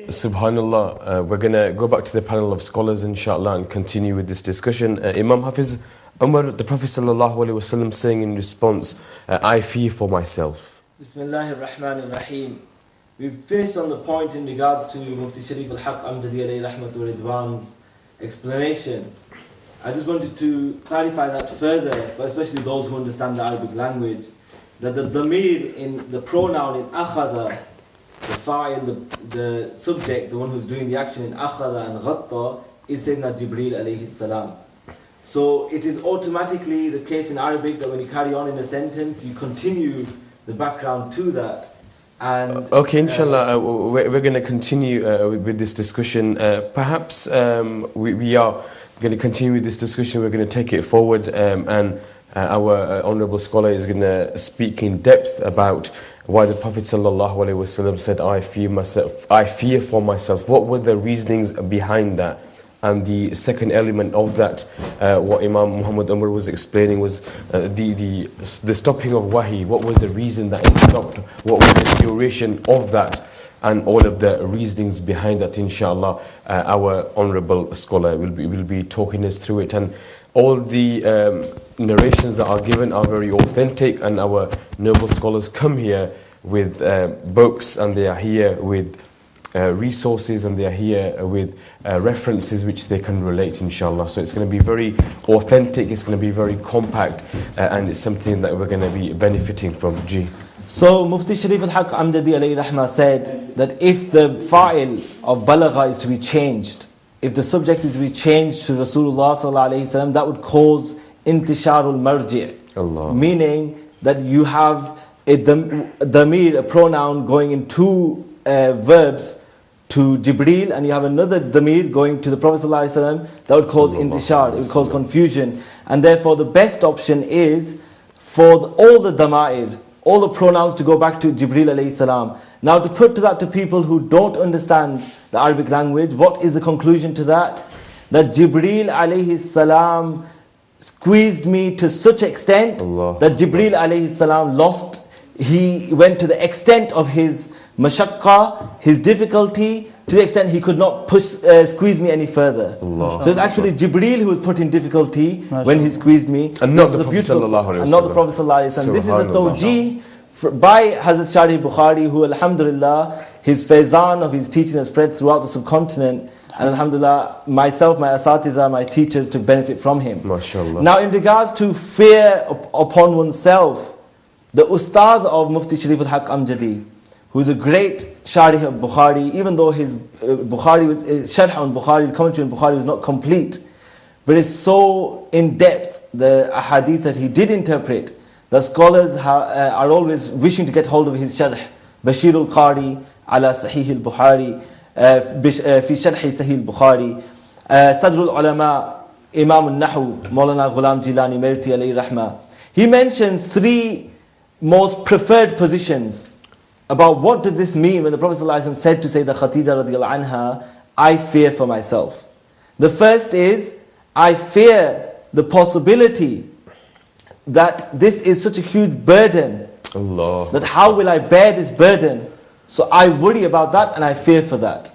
Subhanallah, we're going to go back to the panel of scholars inshallah and continue with this discussion. Imam Hafiz Umar, the Prophet sallallahu alaihi wasallam saying in response, I fear for myself. Bismillahir Rahmanir Rahim. We've finished on the point in regards to Mufti Sharif al-Haq Amjadi alayhi rahmatu ridwan's explanation. I just wanted to clarify that further, but especially those who understand the Arabic language, that the damir in the pronoun in akhada, the fa'il, the subject, the one who's doing the action in akhada and ghatta, is Sayyidina Jibreel alayhi salam. So it is automatically the case in Arabic that when you carry on in a sentence, you continue the background to that. And okay, inshallah, we're going to continue with this discussion. Perhaps we are going to continue with this discussion. We're going to take it forward, and our honourable scholar is going to speak in depth about why the Prophet ﷺ said, I fear for myself. What were the reasonings behind that? And the second element of that, what Imam Muhammad Umar was explaining, was the stopping of wahi. What was the reason that it stopped? What was the duration of that? And all of the reasonings behind that, inshallah, our honourable scholar will be talking us through it. And all the narrations that are given are very authentic, and our noble scholars come here with books, and they are here with resources, and they are here with references which they can relate, inshallah. So it's going to be very authentic, it's going to be very compact, and it's something that we're going to be benefiting from. So Mufti Sharif al-Haq Amjadi alayhi rahmah said that if the fa'il of balagha is to be changed, if the subject is to be changed to Rasulullah sallallahu alayhi wasallam, that would cause intisharul marji', meaning that you have a damir, a pronoun going in two verbs to Jibreel, and you have another damir going to the Prophet ﷺ, that would cause intishar, it would cause confusion. And therefore the best option is for all the dama'ir, all the pronouns to go back to Jibreel alayhi salam. Now to put to that to people who don't understand the Arabic language, what is the conclusion to that? That Jibreel alayhi salam squeezed me to such extent that Jibreel alayhi salam he went to the extent of his mashaqqa, his difficulty, to the extent he could not squeeze me any further. So it's actually Jibreel who was put in difficulty when he squeezed me. And not the Prophet sallallahu alaihi wasallam. And not the Prophet sallallahu alaihi wasallam. This is the tawjih by Hazrat Sharif Bukhari, who alhamdulillah, his faizan of his teaching has spread throughout the subcontinent. And alhamdulillah, myself, my asatiza, my teachers took benefit from him. MashaAllah. Now in regards to fear upon oneself, the Ustad of Mufti Sharif al-Haq Amjadi, who is a great Sharih of Bukhari, even though his Bukhari was Sharh on Bukhari, his commentary on Bukhari was not complete, but it's so in depth, the ahadith that he did interpret, the scholars are always wishing to get hold of his Sharh. Bashir al-Qari ala Sahih al-Bukhari, fi Sharh Sahih al-Bukhari, Sadr al-Ulama, Imam al-Nahu, Maulana Ghulam Jilani Merti alayhi rahmah. He mentions 3 most preferred positions about what does this mean when the Prophet ﷺ said to Sayyidah Khadija radiallahu anha, I fear for myself. The first is, I fear the possibility that this is such a huge burden, Allah. that how will I bear this burden? So I worry about that and I fear for that.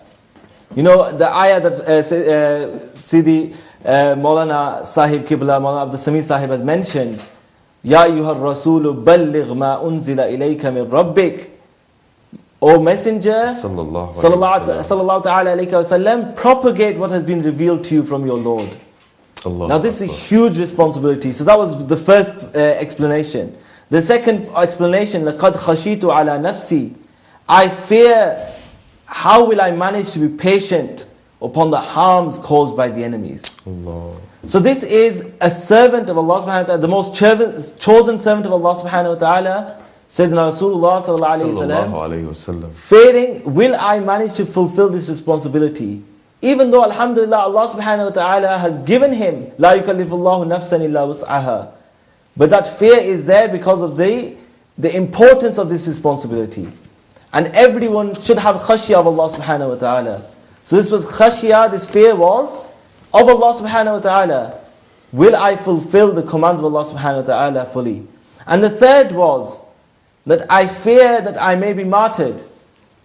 You know, the ayah that Sidi Maulana Sahib Qibla, Maulana Abdul Sami Sahib has mentioned, Ya ayyuhar rasulu balligh ma unzila ilayka min rabbik. O Messenger, sallallahu ta'ala alayhi wa sallam, propagate what has been revealed to you from your Lord. Allah. Now this is a huge responsibility. So that was the first explanation. The second explanation, لَقَدْ خَشِيتُ عَلَى نَفْسِي, I fear, how will I manage to be patient upon the harms caused by the enemies? Allah. So this is a servant of Allah subhanahu wa ta'ala, the most chosen servant of Allah subhanahu wa ta'ala, Sayyidina Rasulullah sallallahu alayhi wa sallam, fearing, will I manage to fulfill this responsibility? Even though alhamdulillah Allah subhanahu wa ta'ala has given him, لَا يُكَلِّفُ اللَّهُ نَفْسًا إِلَّا وُسْعَهَا. But that fear is there because of the importance of this responsibility. And everyone should have khashya of Allah subhanahu wa ta'ala. So this was khashya, this fear was of Allah subhanahu wa ta'ala. Will I fulfill the commands of Allah subhanahu wa ta'ala fully? And the third was that I fear that I may be martyred.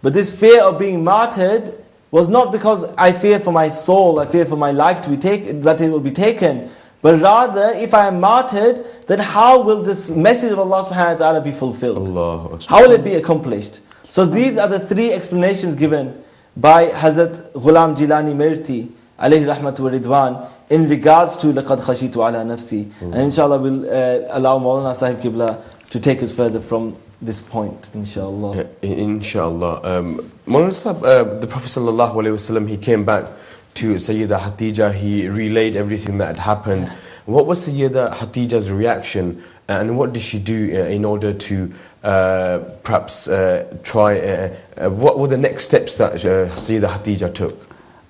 But this fear of being martyred was not because I fear for my soul, I fear for my life to be taken, that it will be taken. But rather, if I am martyred, then how will this message of Allah subhanahu wa ta'ala be fulfilled? Allah. How will it be accomplished? So these are the 3 explanations given by Hazrat Ghulam Jilani Merti alayhi rahmatu wa ridwan in regards to لَقَدْ خَشِيتُ عَلَى نَفْسِي. And inshallah we'll allow Maulana Sahib Qibla to take us further from this point, inshallah. Inshallah. Maulana Sahib, the Prophet sallallahu alayhi wa sallam, he came back to Sayyidah Hatija, he relayed everything that had happened. What was Sayyidah Hatija's reaction and what did she do in order to perhaps try, what were the next steps that Sayyidah Hatija took?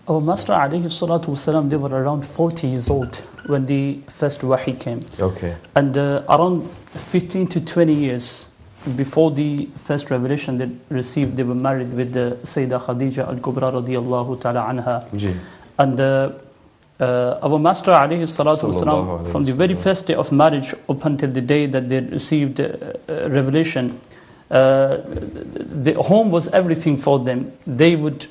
Our Master alayhi salatu wasalam, they were around 40 years old when the first wahi came. Okay. And around 15 to 20 years before the first revelation they received, they were married with the Sayyidah Khadija al-Kubra radiyallahu ta'ala anha. Ji. And our Master alayhi salatu wasalam, from the very first day of marriage up until the day that they received revelation, the home was everything for them. They would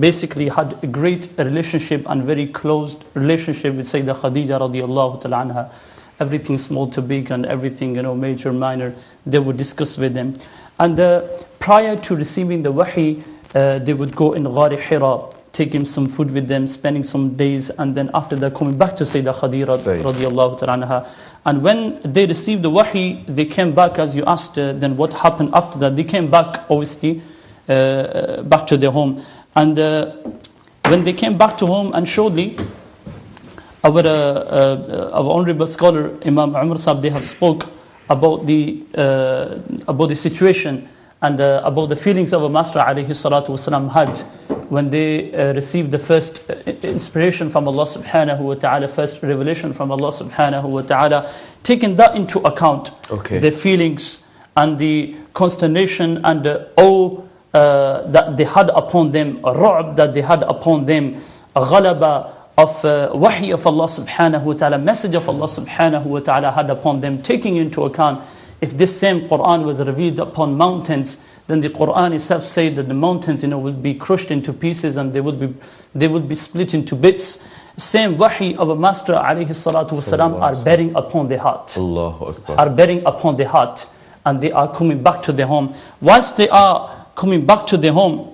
basically had a great relationship and very close relationship with Sayyidah Khadija radiyallahu ta'ala anha. Everything small to big and everything, major, minor, they would discuss with them. And prior to receiving the wahi, they would go in Ghar Hira, taking some food with them, spending some days, and then after that coming back to Sayyidah Khadija radiyallahu ta'ala anha. And when they received the wahi, they came back, as you asked, then what happened after that? They came back, obviously, back to their home. And when they came back to home, and shortly, our honorable scholar Imam Umar Sahib, they have spoke about the situation and about the feelings our Master alayhi salatu wasalam had when they received the first inspiration from Allah subhanahu wa ta'ala, first revelation from Allah subhanahu wa ta'ala, taking that into account, the feelings and the consternation and the awe that they had upon them, a ru'b that they had upon them, a ghalaba of wahi of Allah subhanahu wa ta'ala, message of Allah subhanahu wa ta'ala had upon them, taking into account if this same Quran was revealed upon mountains, then the Quran itself said that the mountains would be crushed into pieces and they would be split into bits. Same wahi of a Master alayhi salatu wasalam are bearing upon the heart. Allahu Akbar. Are bearing upon the heart, and they are coming back to their home. Whilst they are coming back to their home,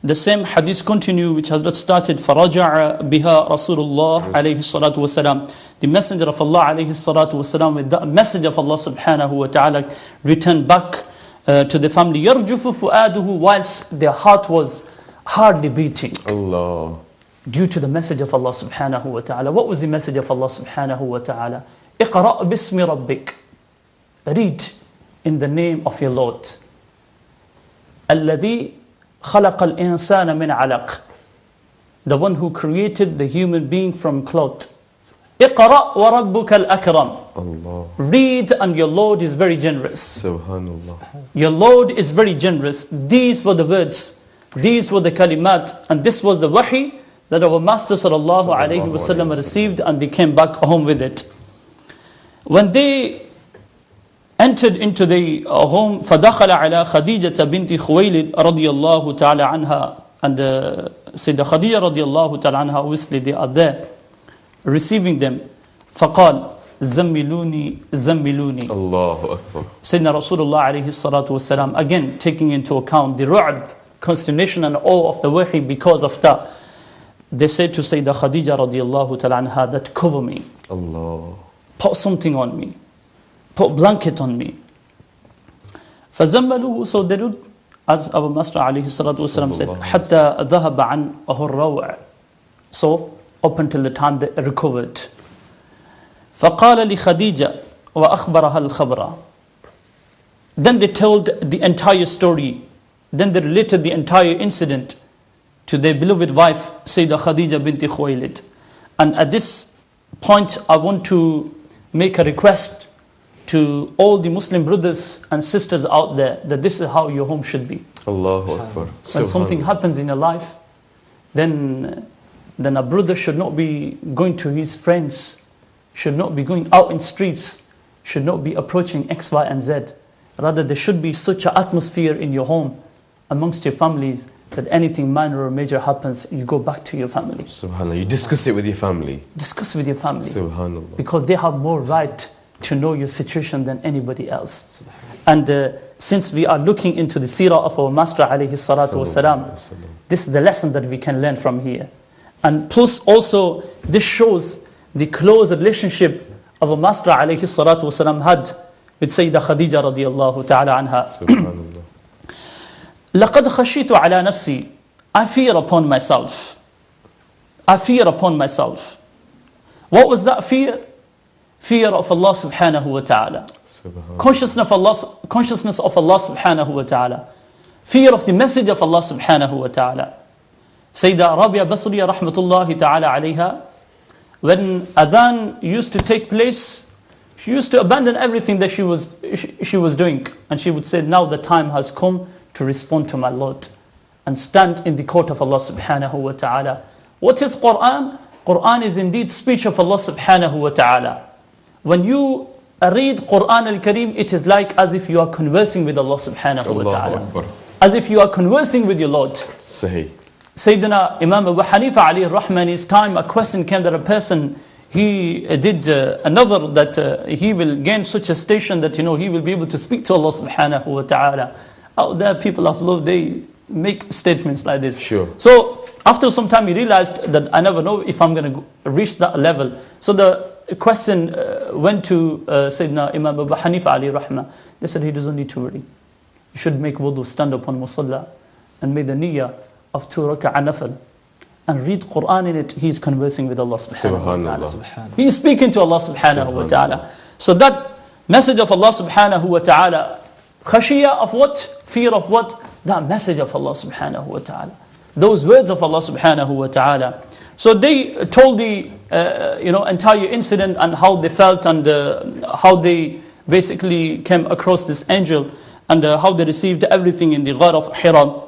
The same hadith continue, which has not started. فَرَجَعَ بِهَا رَسُولُ اللَّهِ عَلَيْهِ الصَّلَاةُ وَالسَّلَامُ. The Messenger of Allah alayhi salatu wasalam, with the message of Allah subhanahu wa ta'ala, returned back to the family. يَرْجُفُ فُؤَادُهُ, whilst their heart was hardly beating. Allah. Due to the message of Allah subhanahu wa ta'ala. What was the message of Allah subhanahu wa ta'ala? اقرأ باسم ربك. Read in the name of your Lord. الذي خلق الإنسان من علق. The one who created the human being from clot. اقرأ وربك الأكرم. Allah. Read, and your Lord is very generous. Subhanallah. Your Lord is very generous. These were the words, these were the kalimat, and this was the wahi that our Master sallallahu alayhi wasallam received, and they came back home with it. When they entered into the home, فَدَخَلَ عَلَى خَدِيجَةَ بِنْتِ خُوَيْلِدْ رَضِيَ اللَّهُ تَعَالَى عَنْهَا. And Sayyidah Khadija radiallahu ta'ala anha, obviously they are there receiving them. فَقَالْ زَمِّلُونِي زَمِّلُونِي. Allahu Akbar. Sayyidina Rasulullah alayhi salatu wasalam, again taking into account the ru'b, consternation and awe of the wahi because of that, they said to Sayyidah Khadija radiallahu ta'ala anha that cover me. Allah. Put something on me. Put blanket on me. فَزَمَّلُوهُ, so they did as our Master alayhi salatu wasalam said, حَتَّى ذَهَبَ عَنْهُ الرَّوْعِ. So up until the time they recovered. فَقَالَ لِخَدِيجَةَ وَأَخْبَرَهَا الْخَبْرَ. Then they told the entire story. Then they related the entire incident to their beloved wife, Sayyidah Khadija binti Khuwaylid. And at this point, I want to make a request to all the Muslim brothers and sisters out there that this is how your home should be. Allahu Akbar. When something happens in your life, then a brother should not be going to his friends, should not be going out in streets, should not be approaching X, Y, and Z. Rather, there should be such an atmosphere in your home, amongst your families, that anything minor or major happens, you go back to your family. Subhanallah. You discuss it with your family. Discuss with your family. Subhanallah. Because they have more right to know your situation than anybody else. And since we are looking into the seerah of our Master alayhi salatu wasalam, this is the lesson that we can learn from here. And plus also, this shows the close relationship of our Master alayhi salatu wasalam had with Sayyidah Khadija radiallahu ta'ala anha. Subhanallah. لَقَدْ خَشِيتُ عَلَى نَفْسِي. I fear upon myself. I fear upon myself. What was that fear? Fear of Allah subhanahu wa ta'ala. Consciousness of Allah subhanahu wa ta'ala. Fear of the message of Allah subhanahu wa ta'ala. Sayyidah Rabia Basriya rahmatullahi ta'ala alayha, when adhan used to take place, she used to abandon everything that she was doing. And she would say, now the time has come to respond to my Lord and stand in the court of Allah subhanahu wa ta'ala. What is Quran? Quran is indeed speech of Allah subhanahu wa ta'ala. When you read Quran al-Kareem, it is like as if you are conversing with Allah subhanahu wa ta'ala. As if you are conversing with your Lord. Sahih. Sayyidina Imam Abu Hanifa alayhi rahmani's time, a question came that a person, he did another that he will gain such a station that he will be able to speak to Allah subhanahu wa ta'ala. Out there, people of love, they make statements like this. Sure. So after some time, he realized that I never know if I'm going to reach that level. So the question went to Sayyidina Imam Abu Hanifa alayhi rahmah. They said he doesn't need to worry. You should make wudu, stand up on musalla, and make the niyyah of 2 rak'ah nafil, and read Quran in it. He is conversing with Allah subhanahu wa ta'ala. He is speaking to Allah subhanahu wa ta'ala. So that message of Allah subhanahu wa ta'ala, khashiyah of what? Fear of what? That message of Allah subhanahu wa ta'ala. Those words of Allah subhanahu wa ta'ala. So they told the entire incident and how they felt and how they basically came across this angel and how they received everything in the Ghar of Hira.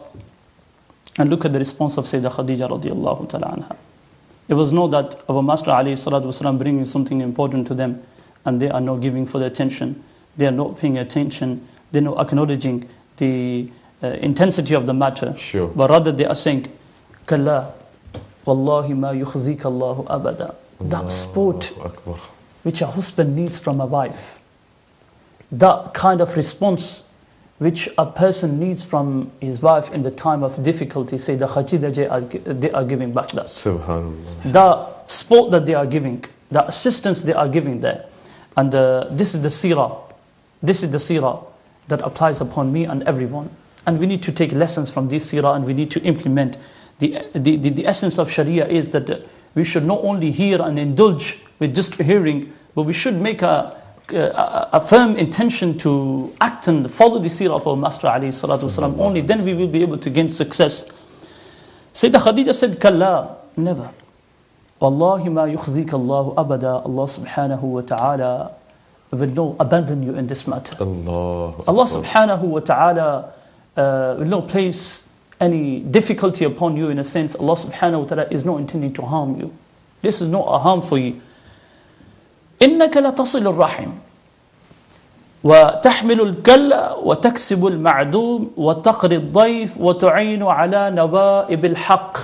And look at the response of Sayyidah Khadija radiallahu ta'ala anha. It was known that our Master alayhi salatu wasalam bringing something important to them, and they are not giving full attention. They are not paying attention. They are not acknowledging the intensity of the matter. Sure. But rather they are saying, Kalla, wallahi ma yukhzika Allahu abada. That sport which a husband needs from a wife. That kind of response which a person needs from his wife in the time of difficulty, say the Khadija, they are giving back that. Subhanallah. The support that they are giving, the assistance they are giving there. And this is the seerah. This is the seerah that applies upon me and everyone. And we need to take lessons from this seerah and we need to implement. The essence of Sharia is that we should not only hear and indulge with just hearing, but we should make a firm intention to act and follow the seerah of our Master alayhi salatu wasalam. Only then we will be able to gain success. Sayyidah Khadija said, Kalla, never. Wallahi ma yukhzika Allahu abada. Allah subhanahu wa ta'ala will not abandon you in this matter. Allah subhanahu wa ta'ala will not place any difficulty upon you. In a sense, Allah subhanahu wa ta'ala is not intending to harm you. This is not a harm for you. إنك لتصل الرحم وتحمل الكل وتكسب المعدوم وتقري الضيف وتعين على نوائب الحق.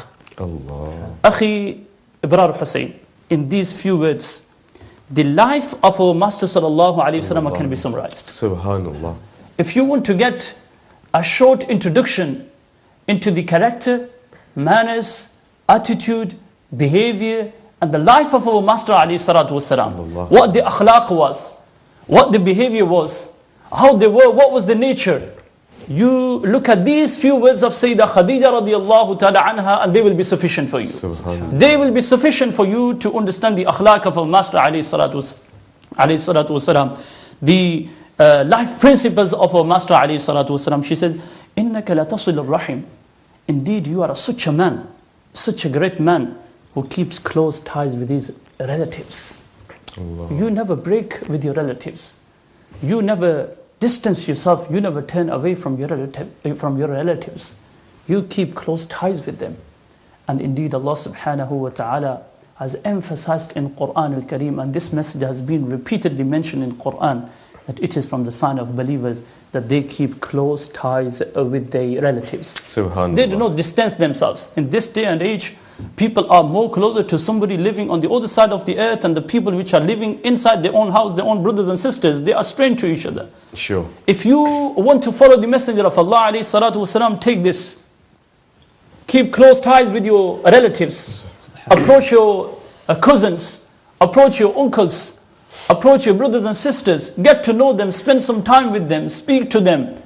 أخي Ibrar Hussein, in these few words, the life of our Master sallallahu alaihi wasallam can be summarized. Subhanallah. If you want to get a short introduction into the character, manners, attitude, behavior, and the life of our Master alayhi salatu wasalam, what the akhlaq was, what the behavior was, how they were, what was the nature, you look at these few words of Sayyidah Khadija radiallahu ta'ala anha and they will be sufficient for you. They will be sufficient for you to understand the akhlaq of our Master alayhi salatu wasalam, the life principles of our Master alayhi salatu wasalam. She says, إِنَّكَ لَتَصِلُ الرَّحِمِ. Indeed, you are such a man, such a great man who keeps close ties with his relatives. You never break with your relatives. You never distance yourself. You never turn away from your relatives. You keep close ties with them. And indeed, Allah subhanahu wa ta'ala has emphasized in Quran al-Kareem, and this message has been repeatedly mentioned in Quran, that it is from the sign of believers that they keep close ties with their relatives. They do not distance themselves. In this day and age, people are more closer to somebody living on the other side of the earth, and the people which are living inside their own house, their own brothers and sisters, they are strange to each other. Sure. If you want to follow the Messenger of Allah alayhi salatu wasalam, take this. Keep close ties with your relatives. Approach your cousins. Approach your uncles. Approach your brothers and sisters. Get to know them. Spend some time with them. Speak to them.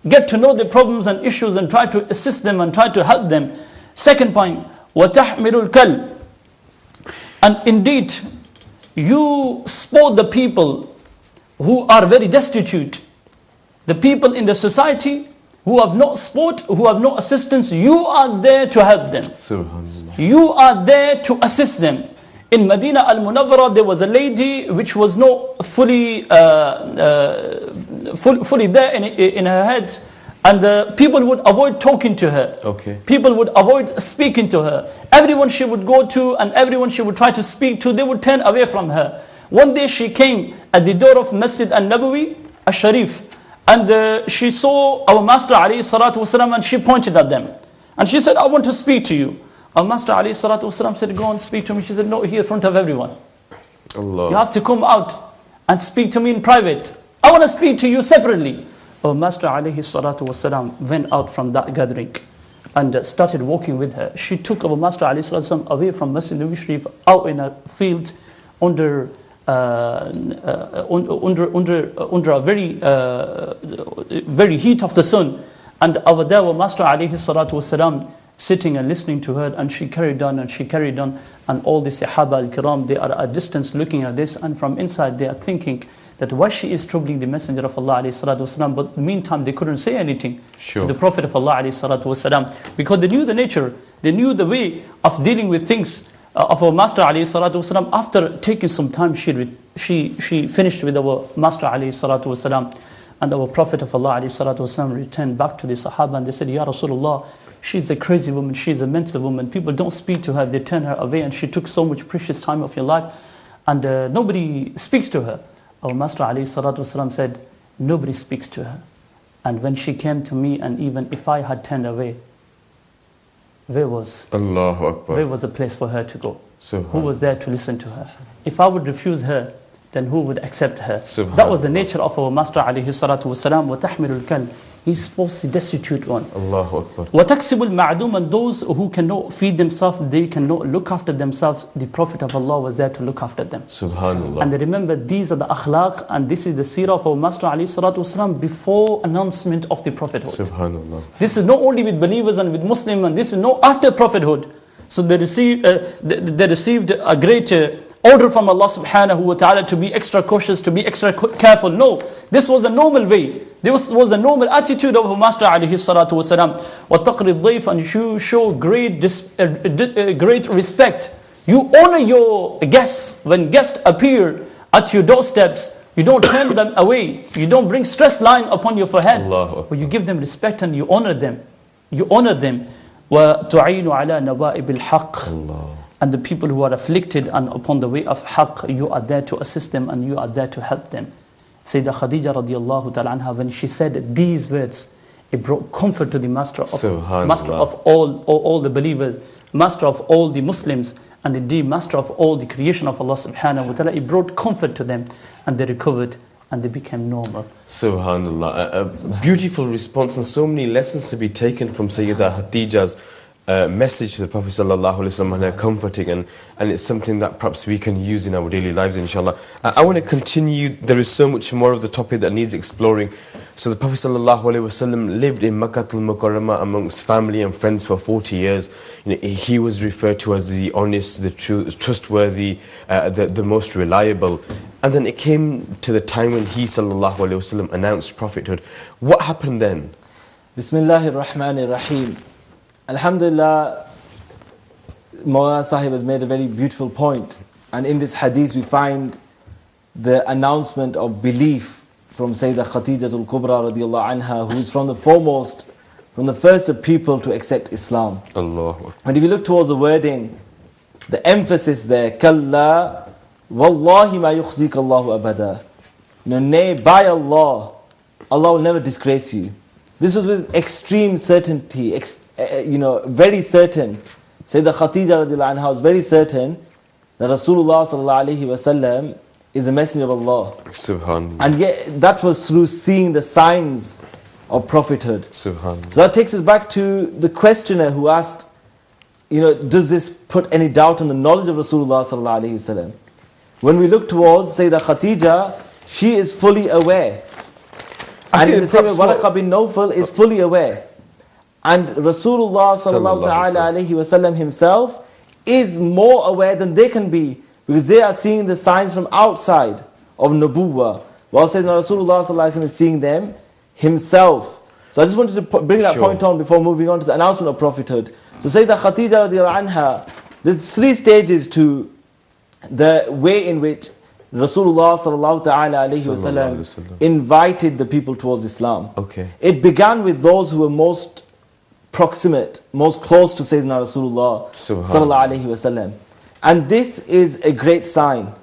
Get to know their problems and issues and try to assist them and try to help them. Second point, وَتَحْمِلُ الْكَلْ. And indeed, you support the people who are very destitute. The people in the society who have no support, who have no assistance, you are there to help them. You are there to assist them. In Medina al-Munawwara, there was a lady which was not fully there in her head, and people would avoid talking to her. People would avoid speaking to her. Everyone she would go to and everyone she would try to speak to, they would turn away from her. One day she came at the door of Masjid al-Nabawi al-Sharif, and she saw our Master alayhi salatu wasalam, and she pointed at them. And she said, I want to speak to you. Our Master alayhi salatu wasalam said, go and speak to me. She said, no, here in front of everyone. You have to come out and speak to me in private. I want to speak to you separately. Our Master alayhi salatu wasalam went out from that gathering and started walking with her. She took our Master alayhi salatu wasalam away from Masjid al-Sharif, out in a field under a very heat of the sun, and over there our Master alayhi salatu wasalam sitting and listening to her, and she carried on and she carried on, and all the Sahaba al-Kiram, they are at a distance looking at this, and from inside they are thinking that why she is troubling the Messenger of Allah alayhi salatu wasalam, but meantime they couldn't say anything to the Prophet of Allah alayhi salatu wasalam, because they knew the nature, they knew the way of dealing with things of our Master alayhi salatu wasalam. After taking some time, she finished with our Master alayhi salatu wasalam, and our Prophet of Allah alayhi salatu wasalam returned back to the Sahaba, and they said, Ya Rasulullah, she's a crazy woman, she's a mental woman, people don't speak to her, they turn her away, and she took so much precious time of your life, and nobody speaks to her. Our Master alayhi salatu wasalam said, nobody speaks to her. And when she came to me, and even if I had turned away, where was a place for her to go? Who was there to listen to her? If I would refuse her, then who would accept her? That was the nature of our Master alayhi salatu wasalam. وَتَحْمِلُ الْكَلْ. He's supposed to destitute one. Allahu Akbar. وَتَكْسِبُ الْمَعْدُومَ, and those who cannot feed themselves, they cannot look after themselves, the Prophet of Allah was there to look after them. Subhanallah. And remember, these are the akhlaq, and this is the seerah of our Master alayhi salatu wasalam before announcement of the prophethood. Subhanallah. This is not only with believers and with Muslims, and this is not after prophethood. So they received a great order from Allah subhanahu wa ta'ala to be extra cautious, to be extra careful. No, this was the normal way. This was the normal attitude of our Master alayhi salatu wasalam. وَتَقْرِ الضَّيْفَ, and you show great respect. You honor your guests. When guests appear at your doorsteps, you don't turn them away. You don't bring stress line upon your forehead. Allah. But you give them respect and you honor them. You honor them. وَتُعِينُ عَلَى نَوَائِبِ الْحَقِّ, Allah. and the people who are afflicted and upon the way of haqq, you are there to assist them and you are there to help them. Sayyidah Khadija radiallahu ta'ala anha, when she said these words, it brought comfort to the master of all the believers, master of all the Muslims, and indeed master of all the creation of Allah subhanahu wa ta'ala. It brought comfort to them and they recovered and they became normal. Subhanallah. A beautiful response and so many lessons to be taken from Sayyidah Khadija's message to the Prophet sallallahu alaihi wasallam, and her comforting, and it's something that perhaps we can use in our daily lives, inshallah. I want to continue. There is so much more of the topic that needs exploring. So the Prophet sallallahu alaihi wasallam lived in Makkah al-Mukarramah amongst family and friends for 40 years. He was referred to as the honest, the true, trustworthy, the most reliable. And then it came to the time when he sallallahu alaihi wasallam announced prophethood. What happened then? Bismillahir Rahmanir Rahim. Alhamdulillah, Mawlana Sahib has made a very beautiful point. And in this hadith we find the announcement of belief from Sayyidah Khadijatul Kubra radiallahu anha, who is from the first of people to accept Islam. Allah. And if you look towards the wording, the emphasis there, Kalla wallahi ma yukhzika Allahu abada. Nay, by Allah, Allah will never disgrace you. This was with extreme certainty, very certain. Sayyidah Khadija radiallahu anha was very certain that Rasulullah sallallahu alayhi wasallam is a messenger of Allah. Subhanallah. And yet that was through seeing the signs of prophethood. Subhanallah. So that takes us back to the questioner who asked, does this put any doubt on the knowledge of Rasulullah sallallahu alayhi wasallam? When we look towards Sayyidah Khadija, she is fully aware. And in the same way, Waraqah bin Nawfal is fully aware. And Rasulullah sallallahu alayhi wasallam himself is more aware than they can be, because they are seeing the signs from outside of Nubuwwah, while Sayyidina Rasulullah sallallahu alayhi wasallam is seeing them himself. So I just wanted to bring that point on before moving on to the announcement of prophethood. So Sayyidah Khadija radiallahu anha, there's 3 stages to the way in which Rasulullah sallallahu alayhi wasallam invited the people towards Islam. Okay. It began with those who were most proximate, most close to Sayyidina Rasulullah sallallahu alayhi wasallam. And this is a great sign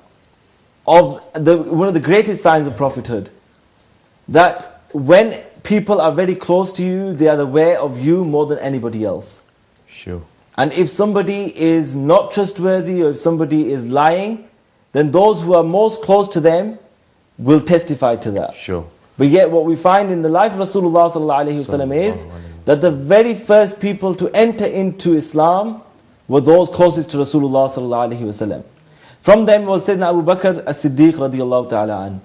of one of the greatest signs of prophethood, that when people are very close to you, they are aware of you more than anybody else. Sure. And if somebody is not trustworthy, or if somebody is lying, then those who are most close to them will testify to that. Sure. But yet what we find in the life of Rasulullah sallallahu alayhi wasallam is that the very first people to enter into Islam were those closest to Rasulullah sallallahu alayhi wasallam. From them was Sayyidina Abu Bakr as-Siddiq radiyallahu ta'ala an.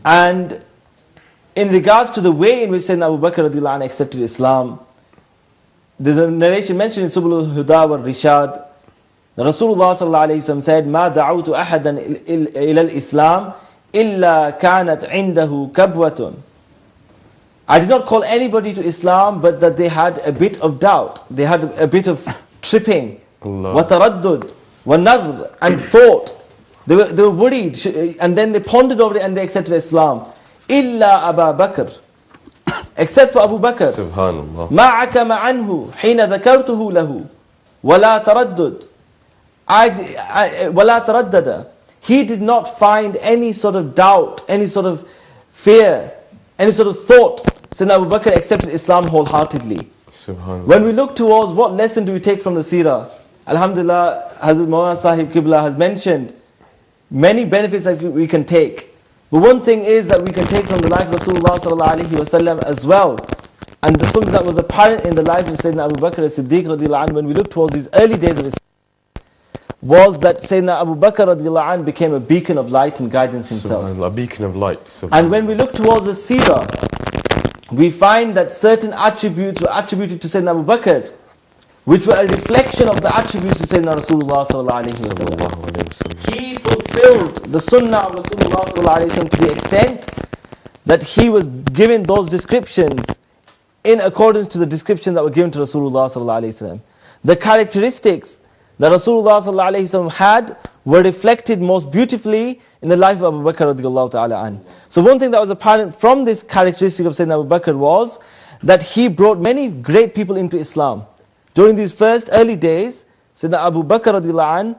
And in regards to the way in which Sayyidina Abu Bakr radiyallahu an accepted Islam, there's a narration mentioned in Subul al-Huda wa Rishad. Rasulullah sallallahu alayhi wasallam said, "Ma da'awtu ahadan ila al-Islam illa kanat indahu kabwatun." I did not call anybody to Islam, but that they had a bit of doubt. They had a bit of tripping. وَتَرَدُّد وَنَظْرٍ, and thought. They were worried, and then they pondered over it and they accepted Islam. إِلَّا أَبَا بَكْرٍ, except for Abu Bakr. Subhanallah. مَا عَكَمَ عَنْهُ حِينَ ذَكَرْتُهُ لَهُ وَلَا تَرَدُّد وَلَا تَرَدَّدَ. He did not find any sort of doubt, any sort of fear, any sort of thought. Sayyidina Abu Bakr accepted Islam wholeheartedly. Subhanallah. When we look towards what lesson do we take from the seerah, Alhamdulillah, Hazrat Mawlana Sahib Qibla has mentioned many benefits that we can take. But one thing is that we can take from the life of Rasulullah sallallahu alaihi wasallam as well, and the something that was apparent in the life of Sayyidina Abu Bakr as-Siddiq radiallahu anhu when we look towards these early days of Islam, was that Sayyidina Abu Bakr radiallahu anhu became a beacon of light and guidance himself. A beacon of light. And when we look towards the seerah, we find that certain attributes were attributed to Sayyidina Abu Bakr, which were a reflection of the attributes of Sayyidina Rasulullah sallallahu alaihi wasallam. He fulfilled the sunnah of Rasulullah sallallahu alaihi wasallam to the extent that he was given those descriptions in accordance to the descriptions that were given to Rasulullah sallallahu alaihi wasallam. The characteristics that Rasulullah sallallahu alaihi wasallam had were reflected most beautifully in the life of Abu Bakr radiallahu ta'ala an. So one thing that was apparent from this characteristic of Sayyidina Abu Bakr was that he brought many great people into Islam. During these first early days, Sayyidina Abu Bakr radiallahu an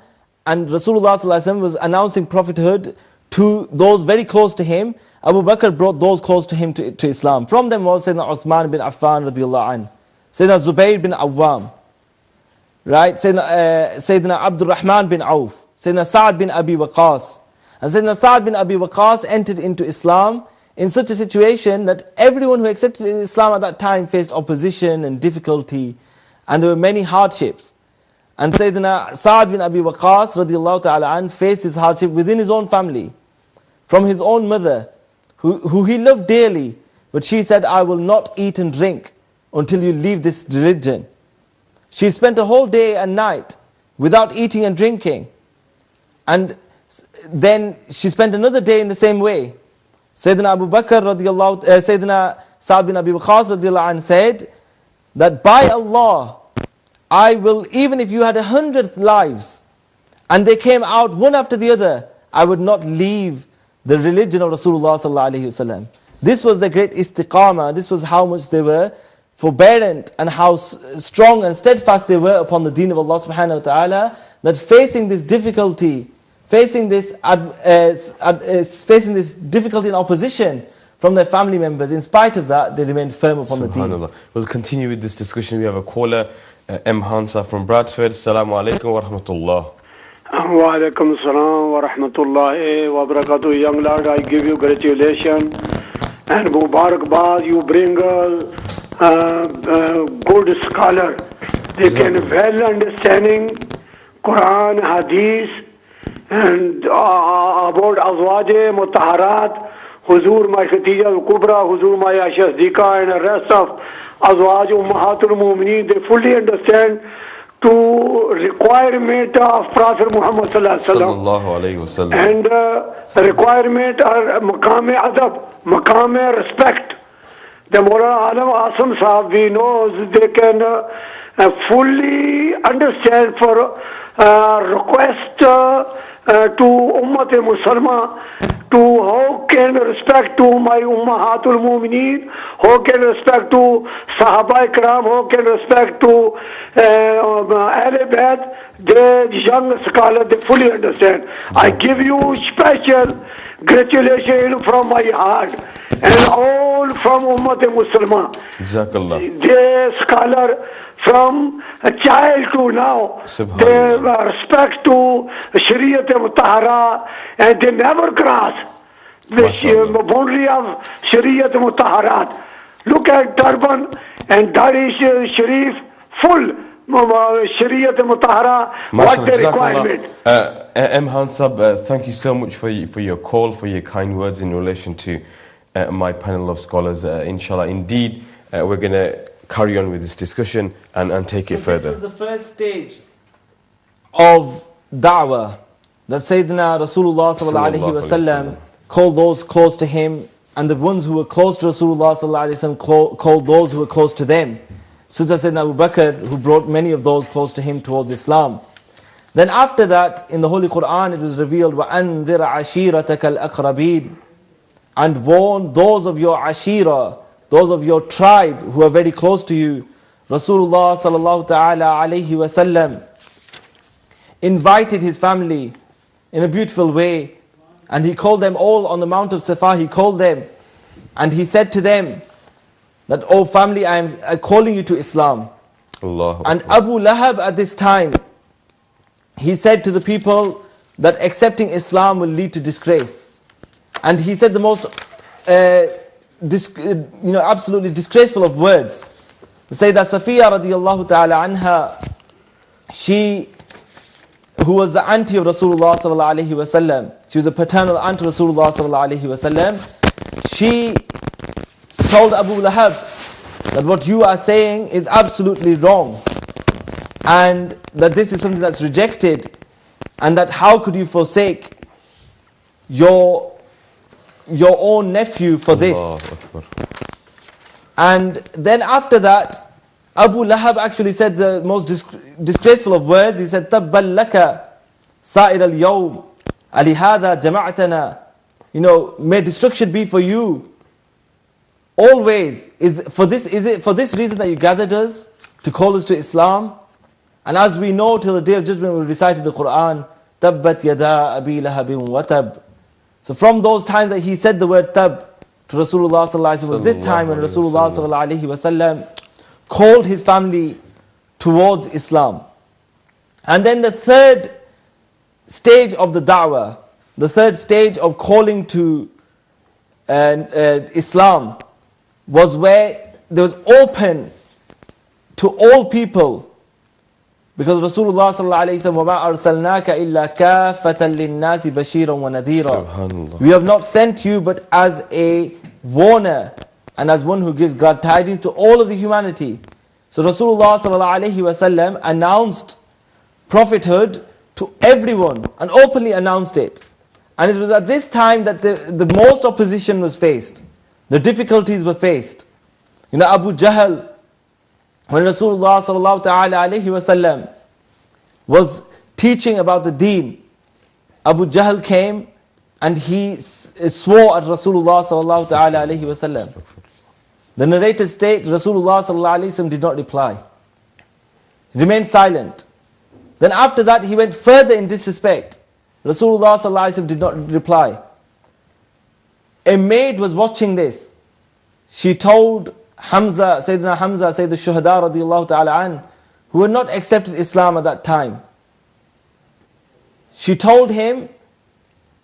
and Rasulullah sallallahu alaihi wasallam was announcing prophethood to those very close to him. Abu Bakr brought those close to him to Islam. From them was Sayyidina Uthman bin Affan radiallahu an, Sayyidina Zubayr bin Awwam, right? Sayyidina Abdul Rahman bin Auf, Sayyidina Sa'ad bin Abi Waqas. And Sayyidina Sa'ad bin Abi Waqas entered into Islam in such a situation that everyone who accepted Islam at that time faced opposition and difficulty, and there were many hardships. And Sayyidina Sa'ad bin Abi Waqas radiallahu ta'ala an faced his hardship within his own family, from his own mother, who he loved dearly, but she said, I will not eat and drink until you leave this religion. She spent a whole day and night without eating and drinking. And then she spent another day in the same way. Sayyidina Abu Bakr Sayyidina Sa'ad bin Abi Waqas radiallahu anh said that by Allah, I will, even if you had 100 lives and they came out one after the other, I would not leave the religion of Rasulullah sallallahu alaihi wasallam. This was the great istiqamah. This was how much they were forbearant and how strong and steadfast they were upon the deen of Allah subhanahu wa ta'ala, that facing this difficulty, facing this difficulty and opposition from their family members, in spite of that, they remained firm upon the deen. We'll continue with this discussion. We have a caller, M. Hansa from Bradford. Assalamu alaikum wa rahmatullah. Wa alaikum assalam wa rahmatullahi wa barakatuh. Young lad, I give you congratulations and Mubarakbad. You bring a good scholar. They can well understanding Quran, Hadith, and about Azwaj Mutaharat, Huzur my Khatija al-Kubra, Huzur my Aisha Siddiqa, and the rest of Azwaj Ummahatul Mu'mineen. They fully understand to requirement of Prophet Muhammad sallallahu alaihi wasallam, and requirement are maqam adab, maqam respect. The Mawlana Alam Asam Sahab, we know they can fully understand for request to Ummat Muslimah, to how can respect to my Ummahatul Mu'mineen, how can respect to Sahaba Ikram, how can respect to Ahl Bayt. The young scholar, they fully understand. I give you special congratulations from my heart and all from Ummat Muslimah. Jazakallah. The scholar from a child to now, they respect to Shariat Mutahara, and they never cross the boundary of Shariat Mutaharat. Look at Durban and Dari Sharif, full Shariat Mutahara, what the requirement. M. Hansab, thank you so much for your call, for your kind words in relation to my panel of scholars. Inshallah, indeed, we're going to carry on with this discussion and take it further. This was the first stage of da'wah that Sayyidina Rasulullah sallallahu alaihi wasallam called those close to him, and the ones who were close to Rasulullah sallallahu alaihi wasallam called those who were close to them. So that Sayyidina Abu Bakr, who brought many of those close to him towards Islam. Then after that, in the Holy Quran, it was revealed, وَأَنذِرَ عَشِيرَتَكَ الْأَقْرَبِينَ, and warn those of your ashira, those of your tribe who are very close to you. Rasulullah sallallahu ta'ala alayhi wasallam invited his family in a beautiful way, and he called them all on the Mount of Safa. He called them and he said to them that, oh family, I am calling you to Islam. Allah. And Abu Lahab at this time, he said to the people that accepting Islam will lead to disgrace. And he said the most, absolutely disgraceful of words. Sayyidah Safiya radiallahu ta'ala anha, she, who was the auntie of Rasulullah sallallahu alayhi wa sallam, she was a paternal aunt of Rasulullah sallallahu alayhi wa sallam, she told Abu Lahab that what you are saying is absolutely wrong, and that this is something that's rejected, and that how could you forsake your own nephew for this? And then after that, Abu Lahab actually said the most disgraceful of words. He said, تَبَّلْ لَكَ سَائِرَ الْيَوْمِ أَلِهَذَا جَمَعْتَنَا. May destruction be for you always. Is it for this reason that you gathered us, to call us to Islam? And as we know, till the day of judgment, we recited the Quran, تَبَّتْ يَدَا أَبِي لَهَبٍ وَتَبٍ. So from those times that he said the word tab to Rasulullah sallallahu alaihi wasallam, was this time when Rasulullah sallallahu alaihi wasallam called his family towards Islam. And then the third stage of the da'wah, the third stage of calling to Islam, was where there was open to all people. Because Rasulullah sallallahu alayhi wa sallam, وَمَا أَرْسَلْنَاكَ إِلَّا كَافَةً لِلنَّاسِ بَشِيرًا وَنَذِيرًا. We have not sent you but as a warner and as one who gives glad tidings to all of the humanity. So Rasulullah sallallahu alayhi wa sallam announced prophethood to everyone and openly announced it. And it was at this time that the most opposition was faced. The difficulties were faced. Abu Jahl, when Rasulullah sallallahu ta'ala alayhi wa sallam was teaching about the deen, Abu Jahl came and he swore at Rasulullah sallallahu ta'ala alayhi wa sallam. The narrated state, Rasulullah sallallahu alayhi wa sallam did not reply. He remained silent. Then after that he went further in disrespect. Rasulullah sallallahu alayhi wa sallam did not reply. A maid was watching this. She told Hamza, Sayyidina Hamza, Sayyid al-Shuhada radiyallahu ta'ala an, who had not accepted Islam at that time. She told him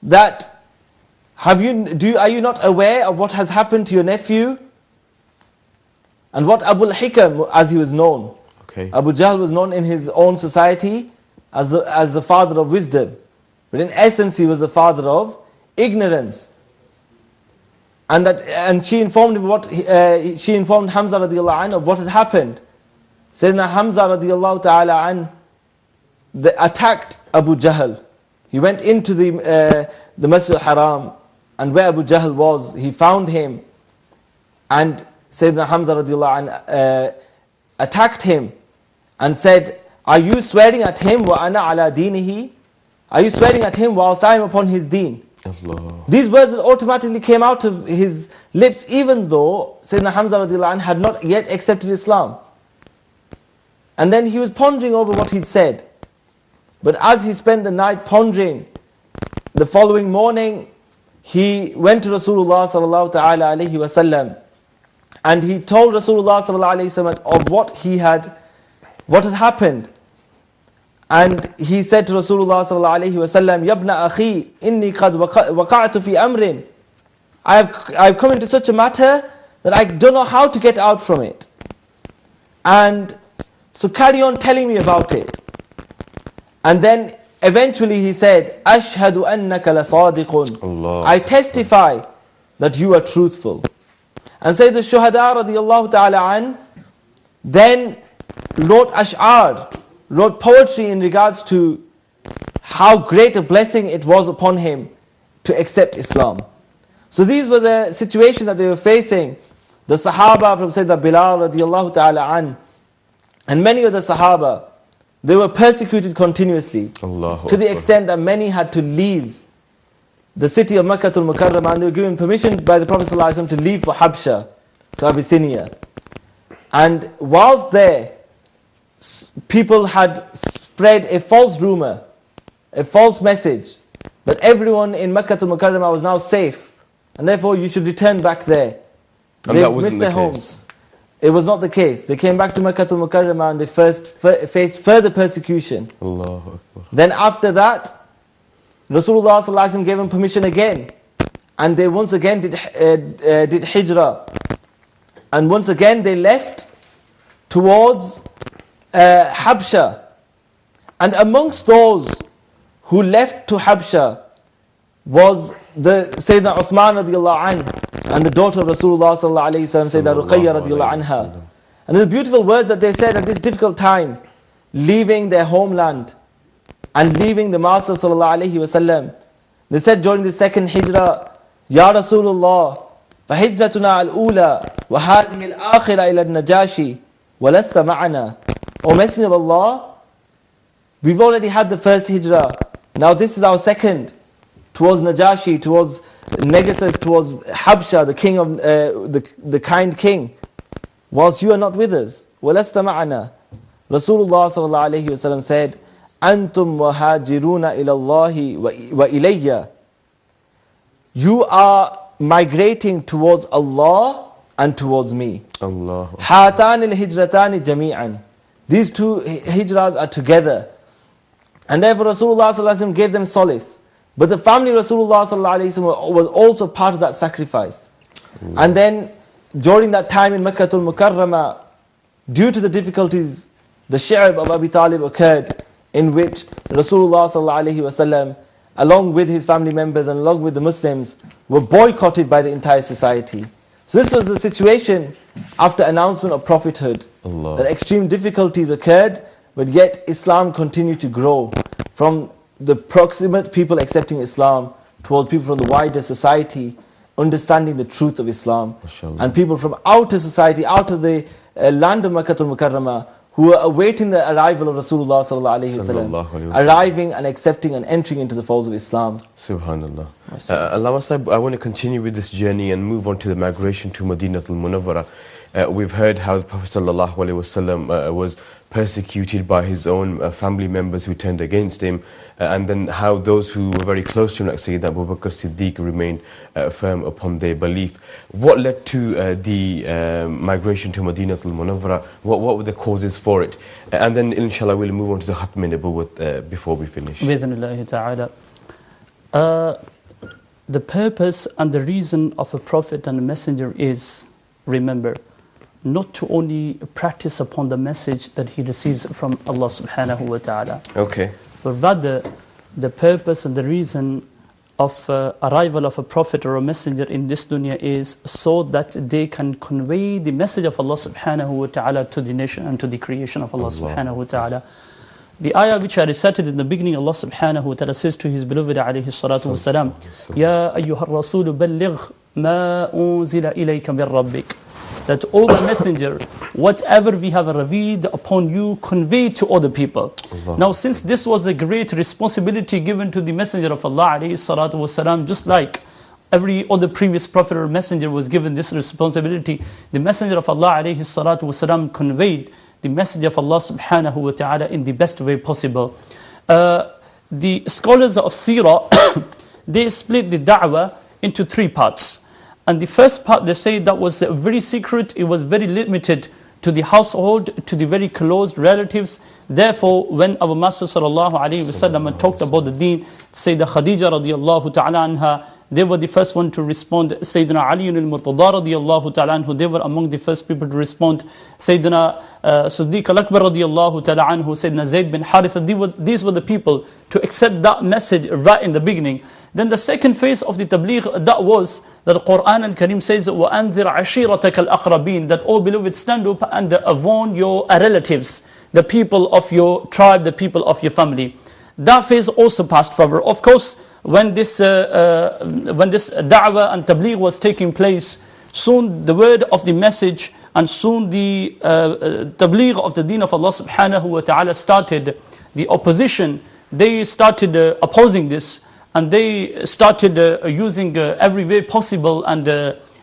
that, are you not aware of what has happened to your nephew? And what Abu al-Hikam, as he was known. Okay. Abu Jahl was known in his own society as the father of wisdom. But in essence he was the father of ignorance. And she informed him she informed Hamza radiallahu anhu of what had happened. Sayyidina Hamza radiallahu ta'ala anhu attacked Abu Jahl. He went into the Masjid al-Haram, and where Abu Jahl was, he found him, and Sayyidina Hamza radiallahu anhu attacked him and said, are you swearing at him wa ana ala dinihi? Are you swearing at him whilst I am upon his deen? Allah. These words automatically came out of his lips, even though Sayyidina Hamza radiallahu anh had not yet accepted Islam. And then he was pondering over what he'd said. But as he spent the night pondering, the following morning he went to Rasulullah sallallahu ta'ala alayhi wa sallam, and he told Rasulullah sallallahu alayhi wa sallam of what had happened. And he said to Rasulullah sallallahu alayhi wa sallam, Yabna akhi, inni qad waqa'tu fi amrin. I've come into such a matter that I don't know how to get out from it. And so carry on telling me about it. And then eventually he said, Ashhadu annaka la sadiqun. I testify that you are truthful. And Sayyid al-Shuhada radiyallahu ta'ala an then wrote ash'ar, wrote poetry in regards to how great a blessing it was upon him to accept Islam. So these were the situations that they were facing. The Sahaba from Sayyidina Bilal radiallahu ta'ala an, and many of the Sahaba, they were persecuted continuously, to the extent that many had to leave the city of Makkah al-Mukarramah, and they were given permission by the Prophet ﷺ to leave for Habsha, to Abyssinia. And whilst there, people had spread a false rumor, a false message, that everyone in Makkah al-Mukarramah was now safe, and therefore you should return back there. And that wasn't the case. It was not the case. They came back to Makkah al-Mukarramah and they faced further persecution. Allahu Akbar. Then after that, Rasulullah ﷺ gave them permission again. and they once again did hijrah. And once again they left towards Habsha. And amongst those who left to Habsha was the Sayyidina Uthman radiallahu anhu and the daughter of Rasulullah sallallahu alayhi wa sallam, Sayyidina Ruqayya radiallahu anha. And the beautiful words that they said at this difficult time, leaving their homeland and leaving the Master sallallahu alayhi wa sallam. They said during the second hijrah, Ya Rasulullah, فَهِجْرَتُنَا الْأُولَى وَهَذِهِ الْآخِرَةِ إِلَى النَّجَاشِ وَلَسْتَ مَعَنَا. O Messenger of Allah, we've already had the first hijrah. Now this is our second, towards Najashi, towards Negus, towards Habsha, the king of the kind king. Whilst you are not with us, وَلَسْتَ مَعَنَا. Rasulullah sallallahu alayhi wa sallam said, أَنْتُمْ مُهَاجِرُونَ إِلَى اللَّهِ وَإِلَيَّ. You are migrating towards Allah and towards me. Allah. هَاتَانِ الْهِجْرَتَانِ جَمِيعًا. These two hijrahs are together. And therefore Rasulullah sallallahu alayhi wa sallam gave them solace. But the family Rasulullah sallallahu alayhi wa sallam was also part of that sacrifice. And then during that time in Makkah al-Mukarramah, due to the difficulties, the shi'ab of Abi Talib occurred, in which Rasulullah sallallahu alayhi wa sallam, along with his family members and along with the Muslims, were boycotted by the entire society. So this was the situation after announcement of prophethood. Allah. That extreme difficulties occurred, but yet Islam continued to grow from the proximate people accepting Islam towards people from the wider society understanding the truth of Islam. MashaAllah. And people from outer society, out of the land of Makkah al-Mukarramah, who were awaiting the arrival of Rasulullah sallallahu alayhi wa Sallallahu alayhi sallam, wa sallam. arriving and accepting and entering into the folds of Islam. Subhanallah. Allama Sahib, I want to continue with this journey and move on to the migration to Madinatul Munawwara. We've heard how the Prophet sallallahu alaihi wasallam was persecuted by his own family members who turned against him, and then how those who were very close to him, like Sayyidina Abu Bakr Siddiq, remained firm upon their belief. What led to the migration to Madinatul Munawwara? What were the causes for it? And then inshallah we'll move on to the Khatm Nabuwwat before we finish. Bidhnillahi ta'ala. The purpose and the reason of a prophet and a messenger is, remember, not to only practice upon the message that he receives from Allah subhanahu wa ta'ala. Okay. But rather, the purpose and the reason of arrival of a prophet or a messenger in this dunya is so that they can convey the message of Allah subhanahu wa ta'ala to the nation and to the creation of Allah subhanahu wa ta'ala. The ayah which I recited in the beginning, Allah subhanahu wa ta'ala says to his beloved alayhi salatu wasalam, Ya ayyuhar rasulu balligh ma unzila ilayka min rabbik. That, O the messenger, whatever we have revealed upon you, convey to other people. Allah. Now, since this was a great responsibility given to the messenger of Allah alayhi salatu wasalam, just like every other previous prophet or messenger was given this responsibility, the messenger of Allah alayhi salatu wasalam conveyed the message of Allah subhanahu wa ta'ala in the best way possible. The scholars of Seerah, they split the da'wah into three parts. And the first part, they say that was very secret, it was very limited to the household, to the very close relatives. Therefore, when our Master sallallahu alayhi wa sallam talked about the deen, Sayyidah Khadija radiallahu ta'ala anha, they were the first one to respond. Sayyidina Ali al-Murtada radiallahu ta'ala anhu, they were among the first people to respond. Sayyidina Siddiq al-Akbar radiallahu ta'ala anhu, Sayyidina Zayd bin Haritha, these were the people to accept that message right in the beginning. Then the second phase of the tabligh, that was that the Quran al-Karim says, وَأَنذِرْ عَشِيرَتَكَ الْأَقْرَبِينَ, that, oh beloved, stand up and warn your relatives, the people of your tribe, the people of your family. That phase also passed forward. Of course, when this da'wah and tabligh was taking place, soon the word of the message and soon the tabligh of the deen of Allah subhanahu wa ta'ala started. The opposition, they started opposing this, and they started using every way possible and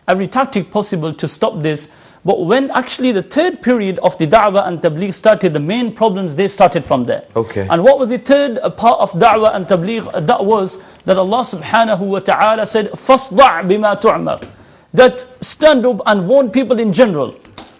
every tactic possible to stop this. But when actually the third period of the da'wah and tabligh started, the main problems, they started from there. Okay. And what was the third part of da'wah and tabligh? That was that Allah subhanahu wa ta'ala said, فَاصْدَعْ بِمَا تُعْمَرْ, that stand up and warn people in general.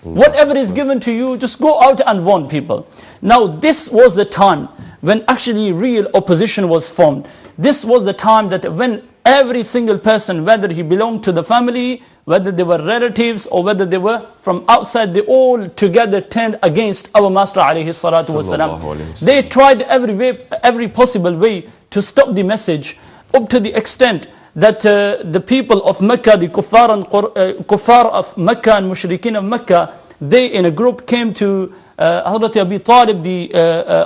Whatever is given to you, just go out and warn people. Now this was the time when actually real opposition was formed. This was the time that when every single person, whether he belonged to the family, whether they were relatives, or whether they were from outside, they all together turned against our Master alayhi salatu wasalam. They tried every possible way to stop the message, up to the extent that the people of Mecca, the kuffar of Mecca and mushrikeen of Mecca, they in a group came to Hazrat Abi Talib, the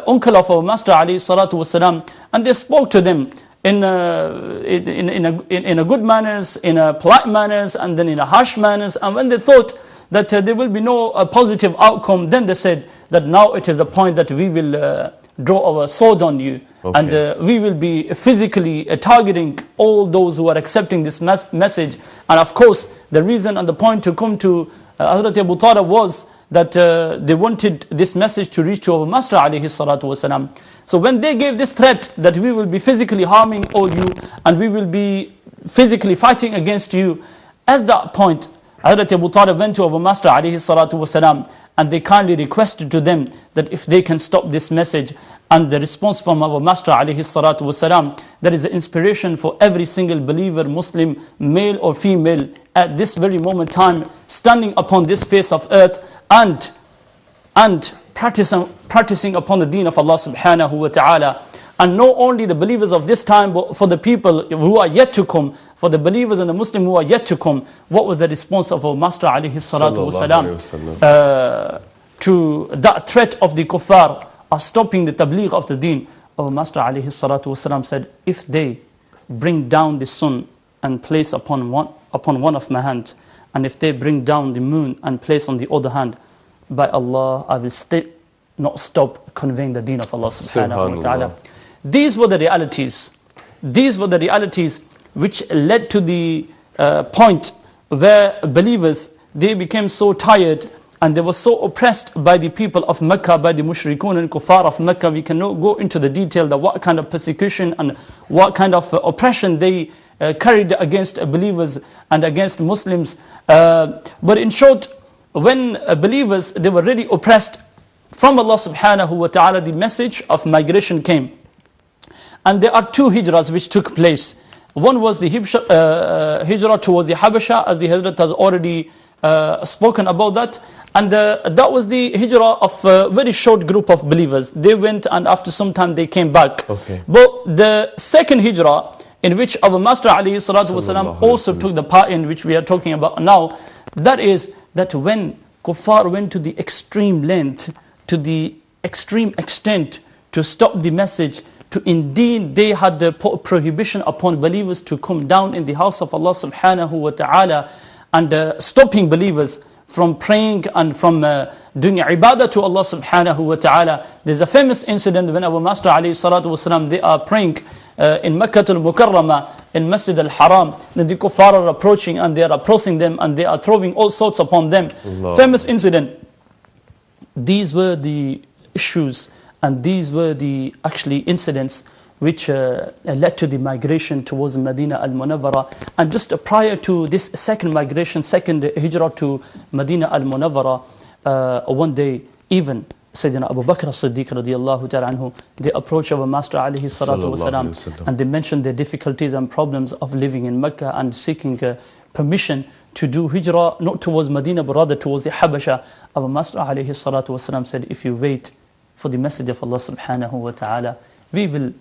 uncle of our Master alayhi salatu wasalam, and they spoke to them in a good manners, in a polite manners, and then in a harsh manners. And when they thought that there will be no positive outcome, then they said that now it is the point that we will draw our sword on you, and we will be physically targeting all those who are accepting this message. And of course, the reason and the point to come to Hazrat Abu Talib was that they wanted this message to reach to our Master alayhi salatu wasalam. So when they gave this threat that we will be physically harming all you and we will be physically fighting against you, at that point Hazrat Abu Talib went to our Master alayhi salatu wasalam, and they kindly requested to them that if they can stop this message. And the response from our Master alayhi salatu wasalam, that is the inspiration for every single believer, Muslim, male or female, at this very moment time, standing upon this face of earth and practicing upon the deen of Allah subhanahu wa ta'ala. And not only the believers of this time, but for the people who are yet to come, for the believers and the Muslims who are yet to come, what was the response of our Master alayhi salatu wasalam to that threat of the kuffar of stopping the tabligh of the deen? Our Master alayhi salatu wasalam said, if they bring down the sun and place upon one of my hands, and if they bring down the moon and place on the other hand, by Allah, I will not stop conveying the deen of Allah subhanahu wa ta'ala. These were the realities. These were the realities which led to the point where believers, they became so tired and they were so oppressed by the people of Mecca, by the mushrikun and kuffar of Mecca. We cannot go into the detail that what kind of persecution and what kind of oppression they carried against believers and against Muslims. But in short, when believers, they were really oppressed, from Allah subhanahu wa ta'ala, the message of migration came. And there are two hijrahs which took place. One was the hijrah towards the Habasha, as the Hazrat has already spoken about that. And that was the hijrah of a very short group of believers. They went and after some time they came back. But the second hijrah, in which our Master alayhi salatu wasalam also took the part in, which we are talking about now, that is that when kuffar went to the extreme length, to the extreme extent to stop the message, to indeed they had the prohibition upon believers to come down in the house of Allah subhanahu wa ta'ala, and stopping believers from praying and from doing ibadah to Allah subhanahu wa ta'ala. There's a famous incident when our Master alayhi salatu wasalam, they are praying in Makkah al-Mukarramah, in Masjid al-Haram. Then the kuffar are approaching and they are approaching them and they are throwing all sorts upon them. Allah. Famous incident. These were the issues and these were the actually incidents which led to the migration towards Medina al-Munawwara. And just prior to this second migration, second hijrah to Medina al-Munawwara, one day even Sayyidina Abu Bakr as-Siddiq radiyallahu ta'ala anhu, they approached our Master alayhi salatu wasalam, and they mentioned their difficulties and problems of living in Mecca and seeking permission to do hijrah, not towards Medina but rather towards the Habasha. Our Master alayhi salatu wasalam said, if you wait for the message of Allah subhanahu wa ta'ala, we will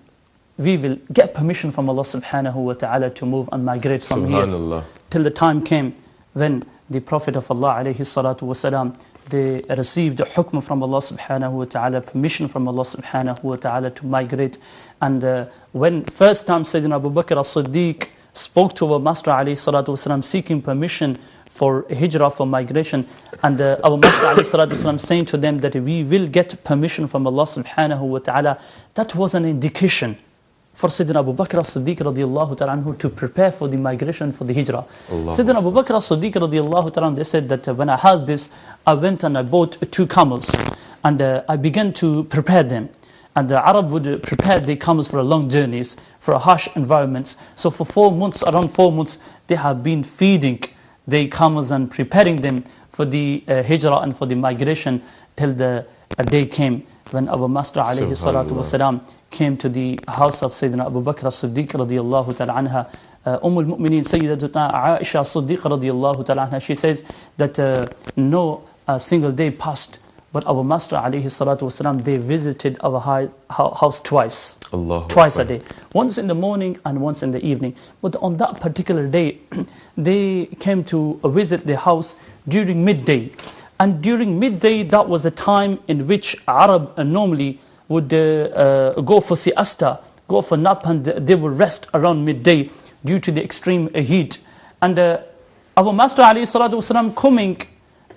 get permission from Allah subhanahu wa ta'ala to move and migrate from here. Till the time came when the Prophet of Allah alayhi salatu wasalam, they received a hukm from Allah subhanahu wa ta'ala, permission from Allah subhanahu wa ta'ala to migrate. And when first time Sayyidina Abu Bakr as-Siddiq spoke to our Master alayhi salatu wasalam seeking permission for hijrah, for migration, and our Master alayhi salatu wasalam saying to them that we will get permission from Allah subhanahu wa ta'ala, that was an indication for Sayyidina Abu Bakr as-Siddiq radiyallahu ta'ala anhu to prepare for the migration, for the hijrah. Sayyidina Abu Bakr as-Siddiq radiyallahu ta'ala anhu, they said that when I heard this, I went and I bought 2 camels and I began to prepare them. And the Arab would prepare their camels for long journeys, for harsh environments. So for 4 months, around 4 months, they have been feeding their camels and preparing them for the hijrah and for the migration, till the day came when our Master alayhi salatu wasalam came to the house of Sayyidina Abu Bakr as-Siddiq radiyallahu ta'ala anha, al-Mu'mineen Sayyidatuna Aisha Siddiqa radiyallahu ta'ala anha, she says that no single day passed but our Master alayhi salatu wasalam, they visited our house twice. Twice a day. Once in the morning and once in the evening. But on that particular day, they came to visit the house during midday. And during midday, that was a time in which Arab normally would go for siesta, go for nap, and they would rest around midday due to the extreme heat. And our Master alayhi salatu wasalam coming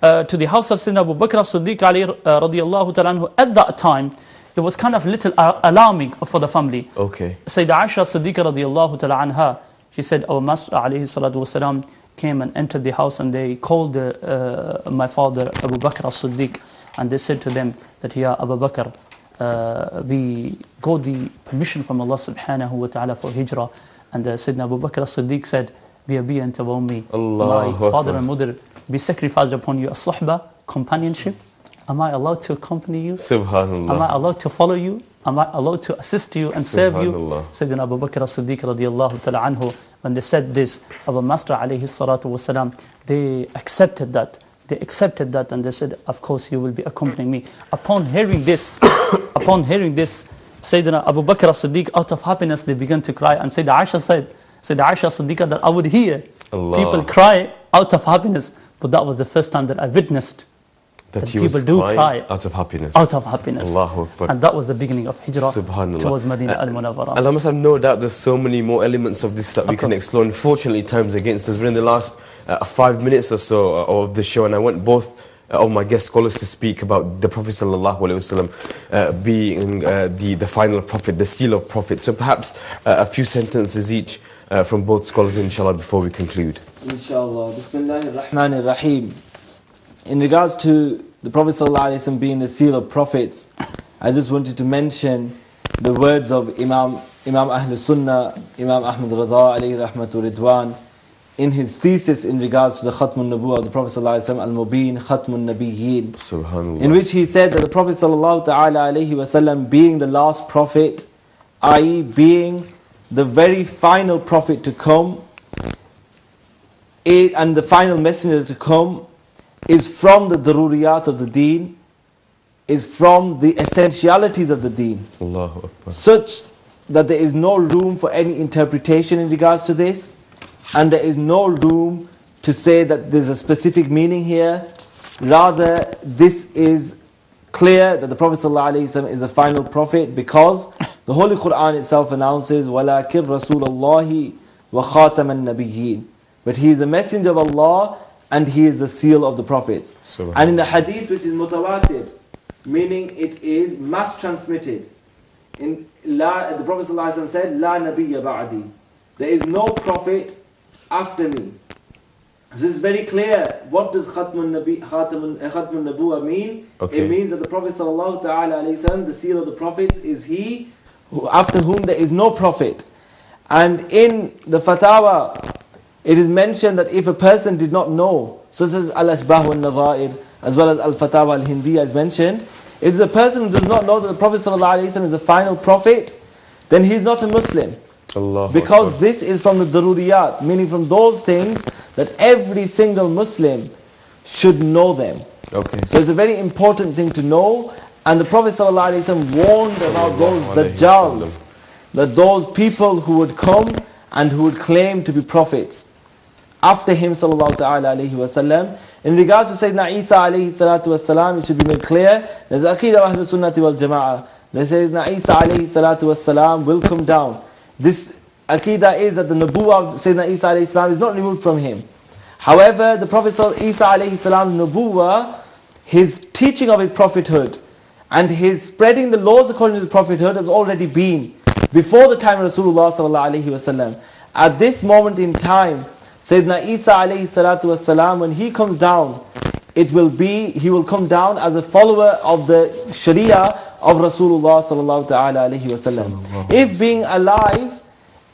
to the house of Sayyidina Abu Bakr as-Siddiq radiyallahu ta'ala anhu, at that time, it was kind of little alarming for the family. Okay. Sayyidah Aisha Siddiqa radiyallahu ta'ala anha, she said, our Master alayhi salatu wasalam came and entered the house, and they called my father Abu Bakr as-Siddiq, and they said to them that, Ya Abu Bakr, we got the permission from Allah subhanahu wa ta'ala for hijrah. And Sayyidina Abu Bakr as-Siddiq said, Bi abi anta wa ummi, my father and mother be sacrificed upon you, as-suhba, companionship. Am I allowed to accompany you? Subhanallah. Am I allowed to follow you? Am I allowed to assist you and serve you? Sayyidina Abu Bakr as-Siddiq radiyallahu ta'ala anhu, when they said this, our Master alayhi salatu wasalam, they accepted that. They accepted that, and they said, of course you will be accompanying me. Upon hearing this, Sayyidina Abu Bakr as-Siddiq, out of happiness, they began to cry. And Sayyidina Aisha said, Sayyidina Aisha Siddiqa, that I would hear people cry out of happiness. But that was the first time that I witnessed that people do cry out of happiness. Out of happiness. Allahu Akbar. And that was the beginning of hijrah Subhanallah. towards Medina al-Munawwarah. And I must have no doubt there's so many more elements of this that we can explore. Unfortunately, time's against us. We're in the last 5 minutes or so of the show, and I want both of my guest scholars to speak about the Prophet ﷺ being the final prophet, the seal of prophet. So perhaps a few sentences each from both scholars, inshallah, before we conclude. Inshallah. Bismillahir Rahmanir Rahim. In regards to the Prophet ﷺ being the seal of prophets, I just wanted to mention the words of Imam Ahl Sunnah, Imam Ahmad Rida alayhi rahmatu ridwan, in his thesis in regards to the Khatmun Nabuwah of the Prophet ﷺ, Al-Mubin Khatmun Nabiyyin, Subhanallah. in which he said that the Prophet ﷺ being the last prophet, i.e. being the very final prophet to come, and the final messenger to come, is from the daruriyat of the deen, is from the essentialities of the deen, Allahu Akbar. such that there is no room for any interpretation in regards to this, and there is no room to say that there's a specific meaning here. Rather, this is clear that the Prophet ﷺ is the final prophet, because the Holy Quran itself announces وَلَكِنْ رَسُولَ اللَّهِ وَخَاتَمَ النَّبِيِّينَ, but he is a messenger of Allah and he is the seal of the prophets. And in the hadith, which is mutawatir, meaning it is mass transmitted, the Prophet ﷺ said, La nabiyya ba'di, there is no prophet after me. This is very clear. What does Khatmun Nabuwah mean? Okay. It means that the Prophet ﷺ, the seal of the prophets, is he after whom there is no prophet. And in the Fatawa, it is mentioned that if a person did not know, such as Al-Ashbah wal-Nadha'ir, as well as Al-Fatawa al-Hindiyya is mentioned, if it's a person who does not know that the Prophet ﷺ is the final prophet, then he is not a Muslim. Because Akbar. this is from the daruriyat, meaning from those things that every single Muslim should know them. Okay. So it's a very important thing to know. And the Prophet ﷺ warned about those Dajjals, that those people who would come and who would claim to be prophets after him sallallahu ta'ala alayhi wa sallam. In regards to Sayyidina Isa alayhi salatu wa salam, it should be made clear, there's Aqidah of Ahlul Sunnati wal Jama'ah, that Sayyidina Isa alayhi salatu wa salam will come down. This Aqidah is that the Nabuwah of Sayyidina Isa alayhi salam is not removed from him. However, the Prophet Isa alayhi salam's Nabuwah, his teaching of his prophethood, and his spreading the laws according to the prophethood has already been before the time of Rasulullah sallallahu alayhi wa sallam. At this moment in time, Sayyidina Isa alayhi salatu was salam, when he comes down, he will come down as a follower of the Sharia of Rasulullah sallallahu ta'ala alayhi wa sallam. If being alive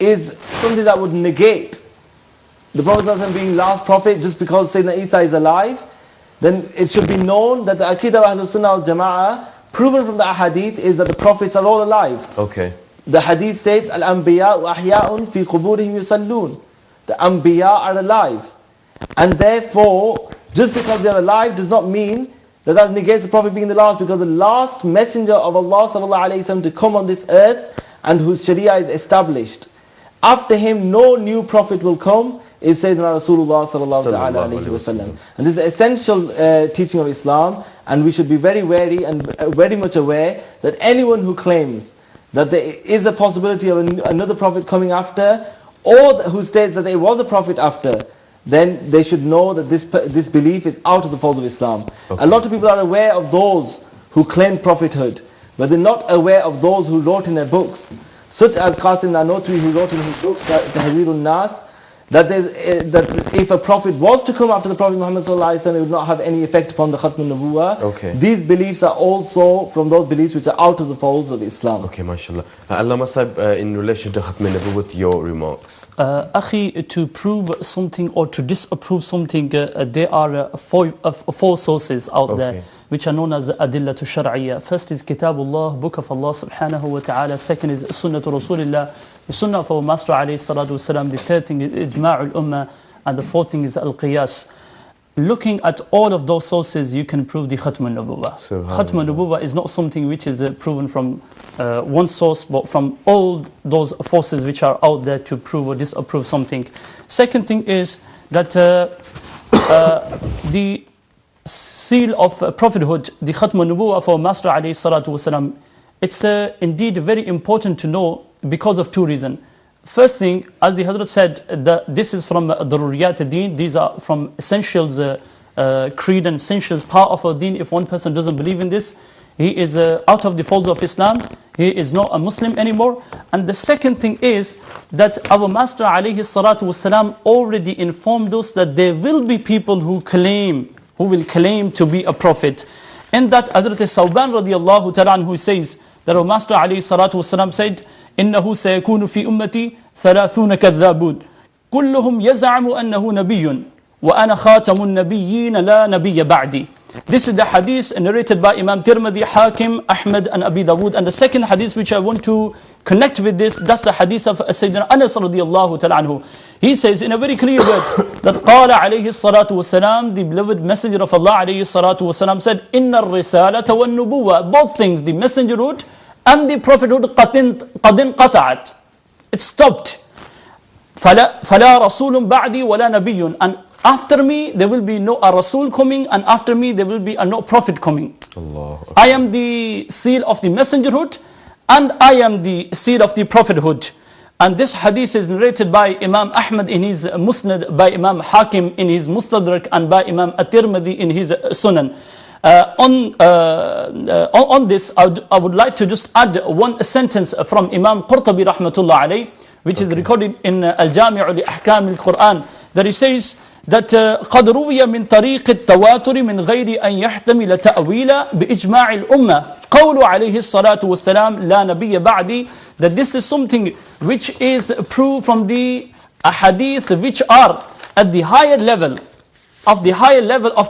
is something that would negate the Prophet sallallahu alayhi wa sallam being last prophet just because Sayyidina Isa is alive, then it should be known that the Aqidah of Ahlul Sunnah wal Jama'ah, proven from the Ahadith, is that the prophets are all alive. Okay. The hadith states, Al-Anbiya ahya'un fi quburihim yusallun. The Anbiya are alive. And therefore, just because they are alive does not mean that negates the Prophet being the last, because the last messenger of Allah sallallahu alayhi wasallam to come on this earth and whose Sharia is established. After him, no new Prophet will come, is Sayyidina Rasulullah sallallahu alayhi wasallam. And this is essential teaching of Islam, and we should be very wary and very much aware that anyone who claims that there is a possibility of another Prophet coming after, or who states that there was a Prophet after, then they should know that this belief is out of the folds of Islam. Okay. A lot of people are aware of those who claim prophethood, but they're not aware of those who wrote in their books, such as Qasim Nanotwi, who wrote in his book Tahzirun Nas, that if a prophet was to come after the Prophet Muhammad sallallahu alaihi wasallam, it would not have any effect upon the Khatm al-Nubuwah. Okay. These beliefs are also from those beliefs which are out of the folds of Islam. Okay, mashallah. Allama Sahib, in relation to Khatm al-Nubuwah, your remarks. Akhi, to prove something or to disapprove something, there are four sources out there, which are known as Adillah to Shar'iyya. First is Kitabullah, Book of Allah subhanahu wa ta'ala. Second is Sunnah to Rasulullah, the Sunnah of our Master alayhi salatu wasalam. The third thing is Ijma' al-Ummah. And the fourth thing is Al-Qiyas. Looking at all of those sources, you can prove the Khatm al-Nubuwah. Khatm al-Nubuwah is not something which is proven from one source, but from all those forces which are out there to prove or disapprove something. Second thing is that the seal of prophethood, the Khatm al-Nubuwah of our Master alayhi salatu wasalam, it's indeed very important to know because of two reasons. First thing, as the Hazrat said, that this is from Daruriyat ad-Din, these are from essentials, creed and essentials, part of our deen. If one person doesn't believe in this, he is out of the folds of Islam, he is not a Muslim anymore. And the second thing is that our Master alayhi salatu wasalam already informed us that there will be people who will claim to be a prophet. And that Hazrat Sawban radiyallahu ta'ala anhu says that our Master alayhi salatu wasalam said, إنه سيكون في أمتي 30 كذابون كلهم يزعم أنه نبي وأنا خاتم النبيين لا نبي بعدي. This is the hadith narrated by Imam Tirmidhi, Hakim, Ahmad and Abi Dawood. And the second hadith which I want to connect with this, that's the hadith of Sayyidina Anas radiyallahu ta'ala anhu. He says in a very clear words that قال عليه الصلاة والسلام, the beloved messenger of Allah عليه الصلاة والسلام said, إن الرسالة والنبوة, both things, the messengerhood and the prophethood قد انقطعت, it stopped. فلا رسول بعدي ولا نبي, and after me there will be no a Rasul coming, and after me there will be no prophet coming. Allah. I am the seal of the messengerhood and I am the seal of the prophethood. And this hadith is narrated by Imam Ahmad in his Musnad, by Imam Hakim in his Mustadrak, and by Imam At-Tirmidhi in his Sunan. On this, I would like to just add one sentence from Imam Qurtubi rahmatullah alayh, which is recorded in Al-Jami' li Ahkam al-Quran, that he says that قد روي من طريق التواتر من غير أن يحتمل تأويلا بإجماع الأمة قول عليه الصلاة والسلام لا نبي بعدي, that this is something which is proved from the hadith which are at the higher level of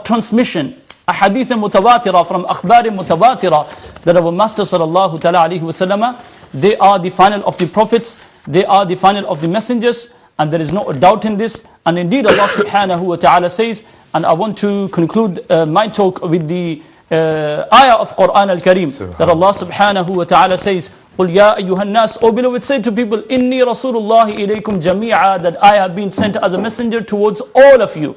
transmission, a hadith mutawatira from akhbar mutawatira, that our Master sallallahu ta'ala alayhi wa sallam, they are the final of the prophets, they are the final of the messengers, and there is no doubt in this. And indeed Allah subhanahu wa ta'ala says, and I want to conclude my talk with the ayah of Quran al-Kareem, that Allah subhanahu wa ta'ala says, قُلْ يَا أَيُّهَا النَّاسِ, O beloved, say to people, إِنِّي رَسُولُ اللَّهِ إِلَيْكُمْ جَمِيعًا, that I have been sent as a messenger towards all of you.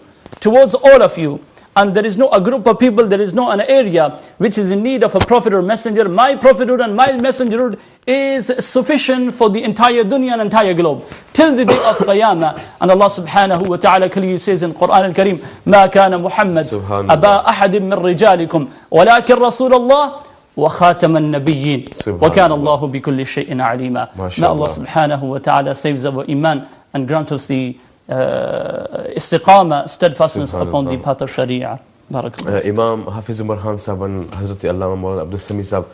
And there is no a group of people, there is no an area which is in need of a prophet or messenger. My prophethood and my messengerhood is sufficient for the entire dunya and entire globe till the day of Qiyamah. And Allah subhanahu wa ta'ala clearly says in Quran al-Kareem, ما كان محمد أبا أحد من رجالكم ولكن رسول الله وخاتم النبيين وكان الله بكل شيء عليما. May Allah subhanahu wa ta'ala saves our iman and grant us the istiqamah, steadfastness upon the path of Sharia. Imam Hafiz Umar Khan Sahib and Hazrat Allama Maulana Abdul Sami Sahib,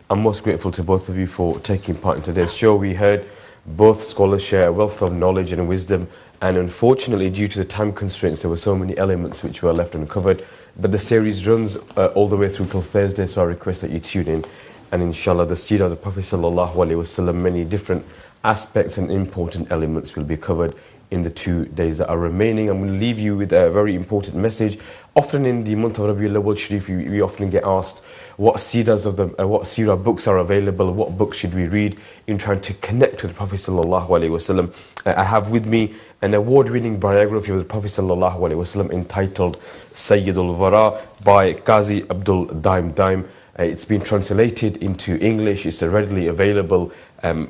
I'm most grateful to both of you for taking part in today's show. We heard both scholars share a wealth of knowledge and wisdom, and unfortunately due to the time constraints there were so many elements which were left uncovered. But the series runs all the way through till Thursday, so I request that you tune in and inshallah the seerah of the Prophet sallallahu alaihi wasallam, many different aspects and important elements will be covered in the 2 days that are remaining. I'm going to leave you with a very important message. Often in the month of Rabiul Awwal Sharif, we often get asked what seerahs of the what seerah books are available, what books should we read in trying to connect to the Prophet sallallahu alaihi wasallam. I have with me an award-winning biography of the Prophet sallallahu alaihi wasallam entitled Sayyidul Wara by Qazi Abdul Daim Daim. It's been translated into English. It's readily available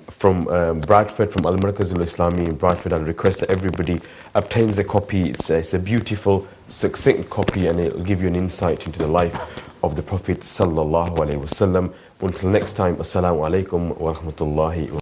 from Bradford, from Al-Markaz Al-Islami in Bradford. I'll request that everybody obtains a copy. It's a beautiful, succinct copy, and it will give you an insight into the life of the Prophet sallallahu alaihi wasallam. Until next time, assalamu alaikum wa rahmatullahi wa